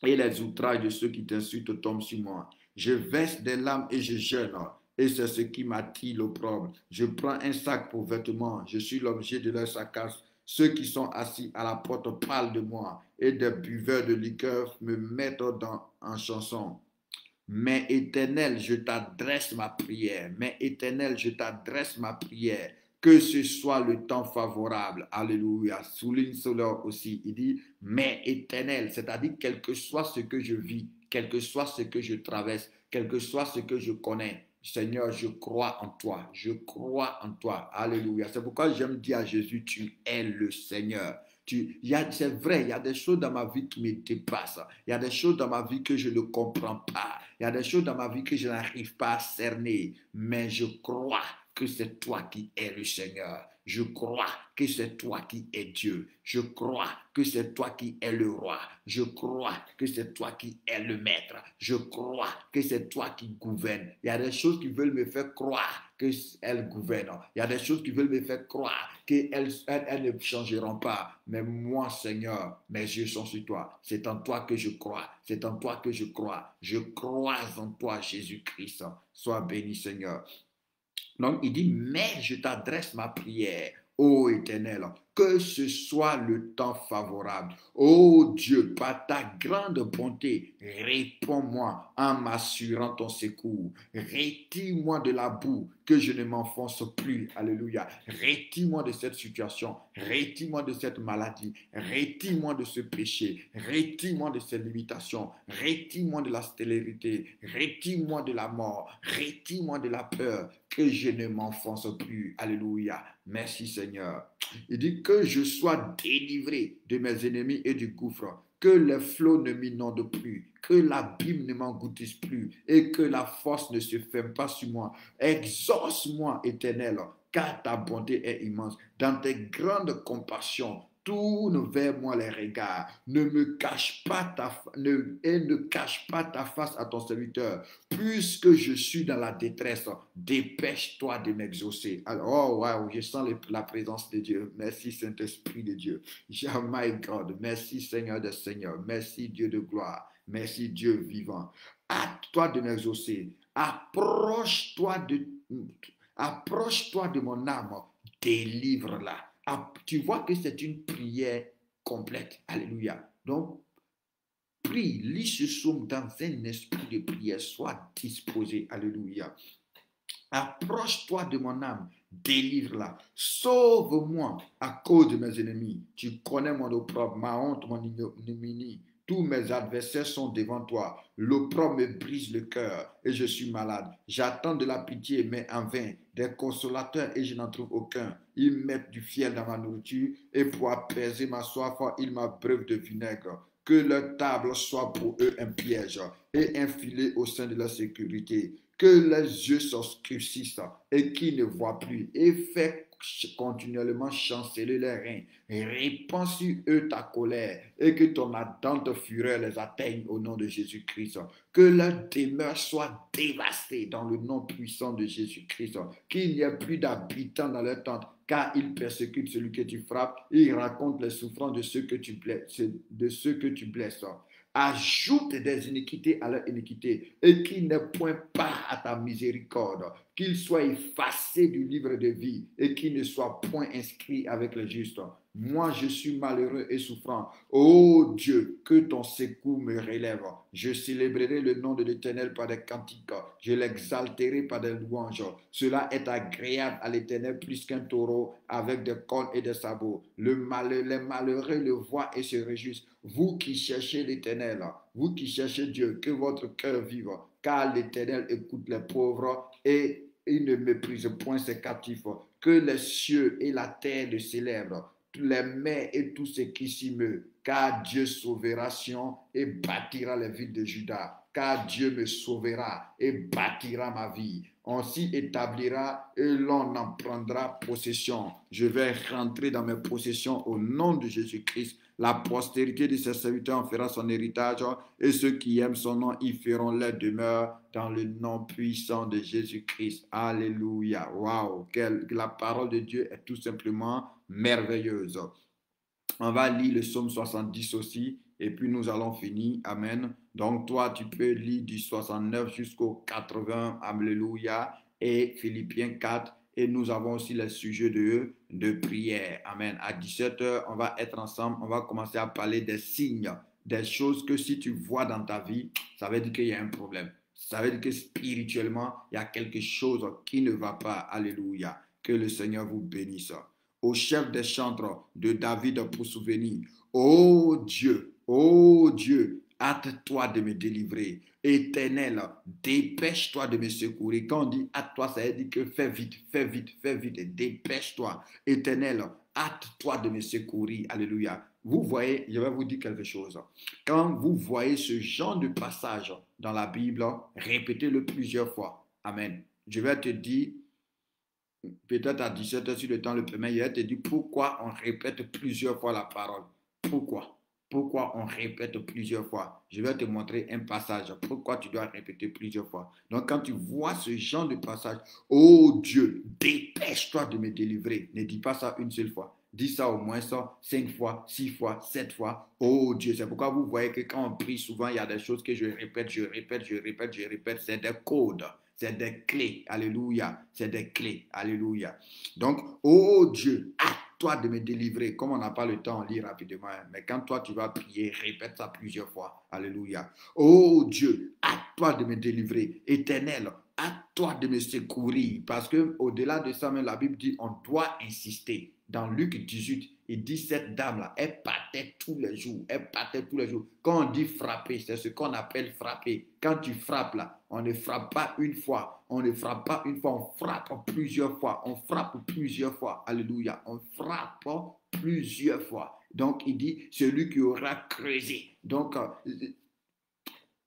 et les outrages de ceux qui t'insultent tombent sur moi. Je verse des larmes et je jeûne, et c'est ce qui m'attire l'opprobre. Je prends un sac pour vêtements, je suis l'objet de leur sarcasme. Ceux qui sont assis à la porte parlent de moi, et des buveurs de liqueur me mettent en chanson. Mais Éternel, je t'adresse ma prière. Mais Éternel, je t'adresse ma prière. Que ce soit le temps favorable. Alléluia. Souligne cela aussi. Il dit, mais Éternel, c'est-à-dire quel que soit ce que je vis, quel que soit ce que je traverse, quel que soit ce que je connais, Seigneur, je crois en toi. Je crois en toi. Alléluia. C'est pourquoi j'aime dire à Jésus, tu es le Seigneur. C'est vrai, il y a des choses dans ma vie qui me dépassent. Il y a des choses dans ma vie que je ne comprends pas. Il y a des choses dans ma vie que je n'arrive pas à cerner. Mais je crois que c'est toi qui es le Seigneur. Je crois que c'est toi qui es Dieu. Je crois que c'est toi qui es le roi. Je crois que c'est toi qui es le maître. Je crois que c'est toi qui gouvernes. Il y a des choses qui veulent me faire croire qu'elles gouvernent. Il y a des choses qui veulent me faire croire qu'elles ne changeront pas. Mais moi, Seigneur, mes yeux sont sur toi. C'est en toi que je crois. C'est en toi que je crois. Je crois en toi, Jésus-Christ. Sois béni, Seigneur. Donc, il dit, mais je t'adresse ma prière, ô Éternel, que ce soit le temps favorable. Ô Dieu, par ta grande bonté, réponds-moi en m'assurant ton secours. Retire-moi de la boue, que je ne m'enfonce plus. Alléluia. Retire-moi de cette situation. Retire-moi de cette maladie. Retire-moi de ce péché. Retire-moi de ces limitations. Retire-moi de la stérilité. Retire-moi de la mort. Retire-moi de la peur, que je ne m'enfonce plus. Alléluia. Merci Seigneur. Il dit que je sois délivré de mes ennemis et du gouffre, que les flots ne m'inondent plus, que l'abîme ne m'engloutisse plus et que la force ne se ferme pas sur moi. Exauce-moi, Éternel, car ta bonté est immense. Dans tes grandes compassions, tourne vers moi les regards. Ne cache pas ta face à ton serviteur. Puisque je suis dans la détresse, dépêche-toi de m'exaucer. Alors, oh, wow, je sens la présence de Dieu. Merci, Saint-Esprit de Dieu. Oh my God. Merci, Seigneur des Seigneurs. Merci, Dieu de gloire. Merci, Dieu vivant. À toi de m'exaucer. Approche-toi de mon âme. Délivre-la. Tu vois que c'est une prière complète. Alléluia. Donc, prie, lis ce psaume dans un esprit de prière. Sois disposé. Alléluia. Approche-toi de mon âme. Délivre-la. Sauve-moi à cause de mes ennemis. Tu connais mon opprobre, ma honte, mon ignominie. Tous mes adversaires sont devant toi. L'opprobre me brise le cœur et je suis malade. J'attends de la pitié, mais en vain. Des consolateurs et je n'en trouve aucun. Ils mettent du fiel dans ma nourriture et pour apaiser ma soif, ils m'abreuvent de vinaigre. Que leur table soit pour eux un piège et un filet au sein de la sécurité. Que leurs yeux s'obscurcissent et qu'ils ne voient plus et fait continuellement chanceler les reins. Répands sur eux ta colère et que ton ardente fureur les atteigne au nom de Jésus-Christ. Que leur demeure soit dévastée dans le nom puissant de Jésus-Christ. Qu'il n'y ait plus d'habitants dans leur tente, car ils persécutent celui que tu frappes. Ils racontent les souffrances de ceux que tu blesses. Ajoute des iniquités à leur iniquité et qu'ils ne pointent pas à ta miséricorde, qu'ils soient effacés du livre de vie et qu'ils ne soient point inscrits avec les justes. Moi, je suis malheureux et souffrant. Ô Dieu, que ton secours me relève. Je célébrerai le nom de l'Éternel par des cantiques. Je l'exalterai par des louanges. Cela est agréable à l'Éternel plus qu'un taureau avec des cornes et des sabots. Les malheureux le voient et se réjouissent. Vous qui cherchez l'Éternel, vous qui cherchez Dieu, que votre cœur vive, car l'Éternel écoute les pauvres et il ne méprise point ses captifs. Que les cieux et la terre le célèbrent, les mers et tout ce qui s'y meut, car Dieu sauvera Sion et bâtira les villes de Juda, car Dieu me sauvera et bâtira ma vie. On s'y établira et l'on en prendra possession. Je vais rentrer dans mes possessions au nom de Jésus-Christ. La postérité de ses serviteurs en fera son héritage et ceux qui aiment son nom y feront leur demeure dans le nom puissant de Jésus-Christ. Alléluia. Waouh, la parole de Dieu est tout simplement merveilleuse. On va lire le psaume 70 aussi et puis nous allons finir. Amen. Donc toi, tu peux lire du 69 jusqu'au 80. Alléluia. Et Philippiens 4. Et nous avons aussi le sujet de prière. Amen. À 17h, on va être ensemble. On va commencer à parler des signes, des choses que si tu vois dans ta vie, ça veut dire qu'il y a un problème. Ça veut dire que spirituellement, il y a quelque chose qui ne va pas. Alléluia. Que le Seigneur vous bénisse. Au chef des chantres de David pour souvenir. Oh Dieu, hâte-toi de me délivrer. Éternel, dépêche-toi de me secourir. Quand on dit hâte-toi, ça veut dire que fais vite, fais vite, fais vite, et dépêche-toi. Éternel, hâte-toi de me secourir. Alléluia. Vous voyez, je vais vous dire quelque chose. Quand vous voyez ce genre de passage dans la Bible, répétez-le plusieurs fois. Amen. Je vais te dire, peut-être à 17h sur le temps le premier, je vais te dire pourquoi on répète plusieurs fois la parole. Pourquoi? Pourquoi on répète plusieurs fois? Je vais te montrer un passage. Pourquoi tu dois répéter plusieurs fois? Donc, quand tu vois ce genre de passage, oh Dieu, dépêche-toi de me délivrer. Ne dis pas ça une seule fois. Dis ça au moins ça 5 fois, 6 fois, 7 fois. Oh Dieu, c'est pourquoi vous voyez que quand on prie, souvent il y a des choses que je répète, je répète, je répète, je répète. C'est des codes, c'est des clés. Alléluia. C'est des clés. Alléluia. Donc, oh Dieu, toi de me délivrer. Comme on n'a pas le temps, on lit rapidement. Mais quand toi, tu vas prier, répète ça plusieurs fois. Alléluia. Oh Dieu, à toi de me délivrer. Éternel, à toi de me secourir. Parce que au-delà de ça, même la Bible dit, on doit insister. Dans Luc 18, il dit, cette dame-là, elle partait tous les jours. Elle partait tous les jours. Quand on dit frapper, c'est ce qu'on appelle frapper. Quand tu frappes là, on ne frappe pas une fois. On ne frappe pas une fois, on frappe plusieurs fois. On frappe plusieurs fois. Alléluia. On frappe plusieurs fois. Donc, il dit, celui qui aura creusé. Donc,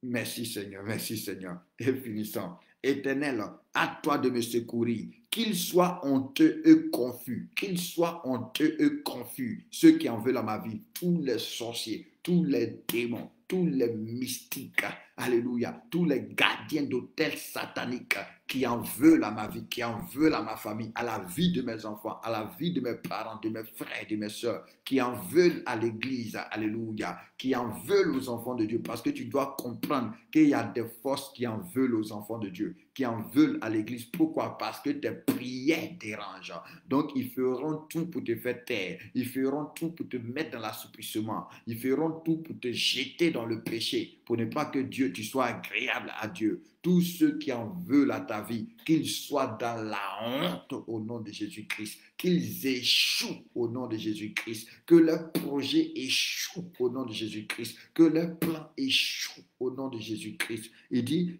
merci Seigneur, merci Seigneur. Et finissant. Éternel, à toi de me secourir. Qu'il soit honteux et confus. Qu'il soit honteux et confus. Ceux qui en veulent à ma vie. Tous les sorciers, tous les démons, tous les mystiques. Alléluia. Tous les gardiens d'hôtels sataniques qui en veulent à ma vie, qui en veulent à ma famille, à la vie de mes enfants, à la vie de mes parents, de mes frères, de mes soeurs, qui en veulent à l'église, alléluia, qui en veulent aux enfants de Dieu, parce que tu dois comprendre qu'il y a des forces qui en veulent aux enfants de Dieu, qui en veulent à l'église. Pourquoi? Parce que tes prières dérangent. Donc, ils feront tout pour te faire taire. Ils feront tout pour te mettre dans l'assouplissement. Ils feront tout pour te jeter dans le péché, pour ne pas que Dieu, tu sois agréable à Dieu. Tous ceux qui en veulent à ta vie, qu'ils soient dans la honte au nom de Jésus-Christ, qu'ils échouent au nom de Jésus-Christ, que leur projet échoue au nom de Jésus-Christ, que leur plan échoue au nom de Jésus-Christ. Il dit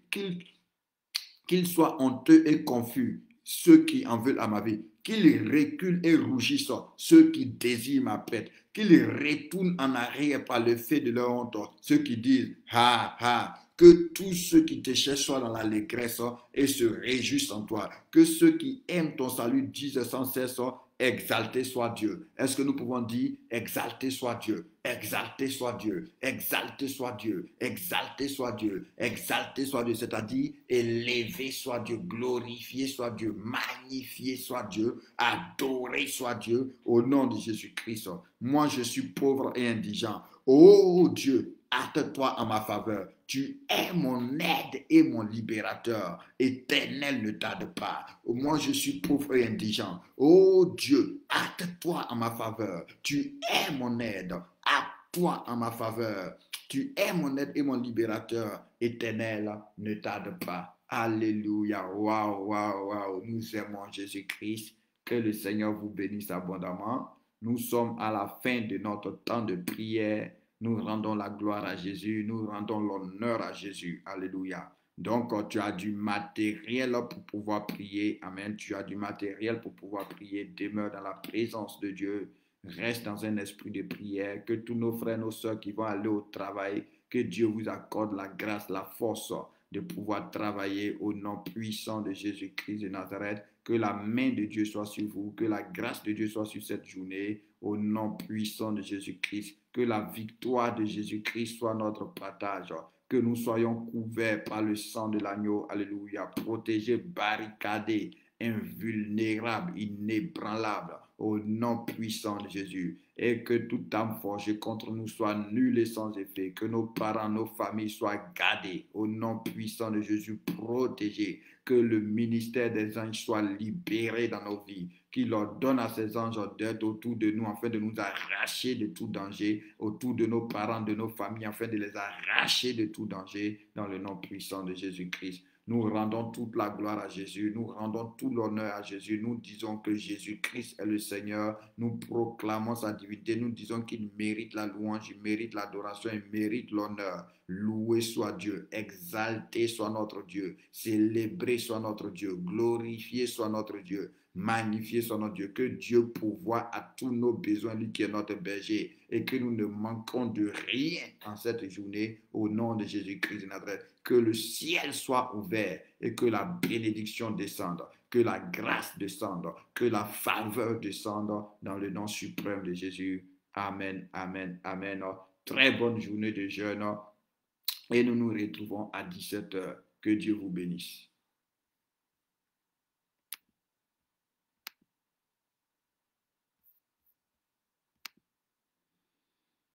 qu'ils soient honteux et confus, ceux qui en veulent à ma vie, qu'ils reculent et rougissent, ceux qui désirent ma pète, qu'ils retournent en arrière par le fait de leur honte, ceux qui disent « ha ha ». Que tous ceux qui te cherchent soient dans l'allégresse et se réjouissent en toi. Que ceux qui aiment ton salut disent sans cesse, exalté soit Dieu. Est-ce que nous pouvons dire, exalté soit Dieu, exalté soit Dieu, exalté soit Dieu, exalté soit Dieu, exalté soit Dieu, c'est-à-dire élevé soit Dieu, glorifié soit Dieu, magnifié soit Dieu, adoré soit Dieu, au nom de Jésus-Christ. Moi, je suis pauvre et indigent. Oh Dieu, hâte-toi en ma faveur. Tu es mon aide et mon libérateur. Éternel, ne tarde pas. Moi, je suis pauvre et indigent. Oh Dieu, hâte-toi en ma faveur. Tu es mon aide. Hâte-toi en ma faveur. Tu es mon aide et mon libérateur. Éternel, ne tarde pas. Alléluia. Waouh, waouh, waouh. Nous aimons Jésus-Christ. Que le Seigneur vous bénisse abondamment. Nous sommes à la fin de notre temps de prière. Nous rendons la gloire à Jésus, nous rendons l'honneur à Jésus. Alléluia. Donc, tu as du matériel pour pouvoir prier. Amen. Tu as du matériel pour pouvoir prier. Demeure dans la présence de Dieu. Reste dans un esprit de prière. Que tous nos frères, nos soeurs qui vont aller au travail, que Dieu vous accorde la grâce, la force de pouvoir travailler au nom puissant de Jésus-Christ de Nazareth. Que la main de Dieu soit sur vous, que la grâce de Dieu soit sur cette journée, au nom puissant de Jésus-Christ. Que la victoire de Jésus-Christ soit notre partage. Que nous soyons couverts par le sang de l'agneau. Alléluia. Protégés, barricadés, invulnérables, inébranlables, au nom puissant de Jésus. Et que toute âme forgée contre nous soit nulle et sans effet. Que nos parents, nos familles soient gardés, au nom puissant de Jésus, protégés. Que le ministère des anges soit libéré dans nos vies, qu'il ordonne à ses anges d'être autour de nous afin de nous arracher de tout danger, autour de nos parents, de nos familles, afin de les arracher de tout danger, dans le nom puissant de Jésus-Christ. Nous rendons toute la gloire à Jésus. Nous rendons tout l'honneur à Jésus. Nous disons que Jésus-Christ est le Seigneur. Nous proclamons sa divinité. Nous disons qu'il mérite la louange, il mérite l'adoration, il mérite l'honneur. Loué soit Dieu, exalté soit notre Dieu, célébré soit notre Dieu, glorifié soit notre Dieu. Magnifié soit notre Dieu, que Dieu pourvoie à tous nos besoins, lui qui est notre berger, et que nous ne manquons de rien en cette journée, au nom de Jésus-Christ de Nazareth. Que le ciel soit ouvert et que la bénédiction descende, que la grâce descende, que la faveur descende dans le nom suprême de Jésus. Amen, amen, amen. Très bonne journée de jeûne et nous nous retrouvons à 17 heures. Que Dieu vous bénisse.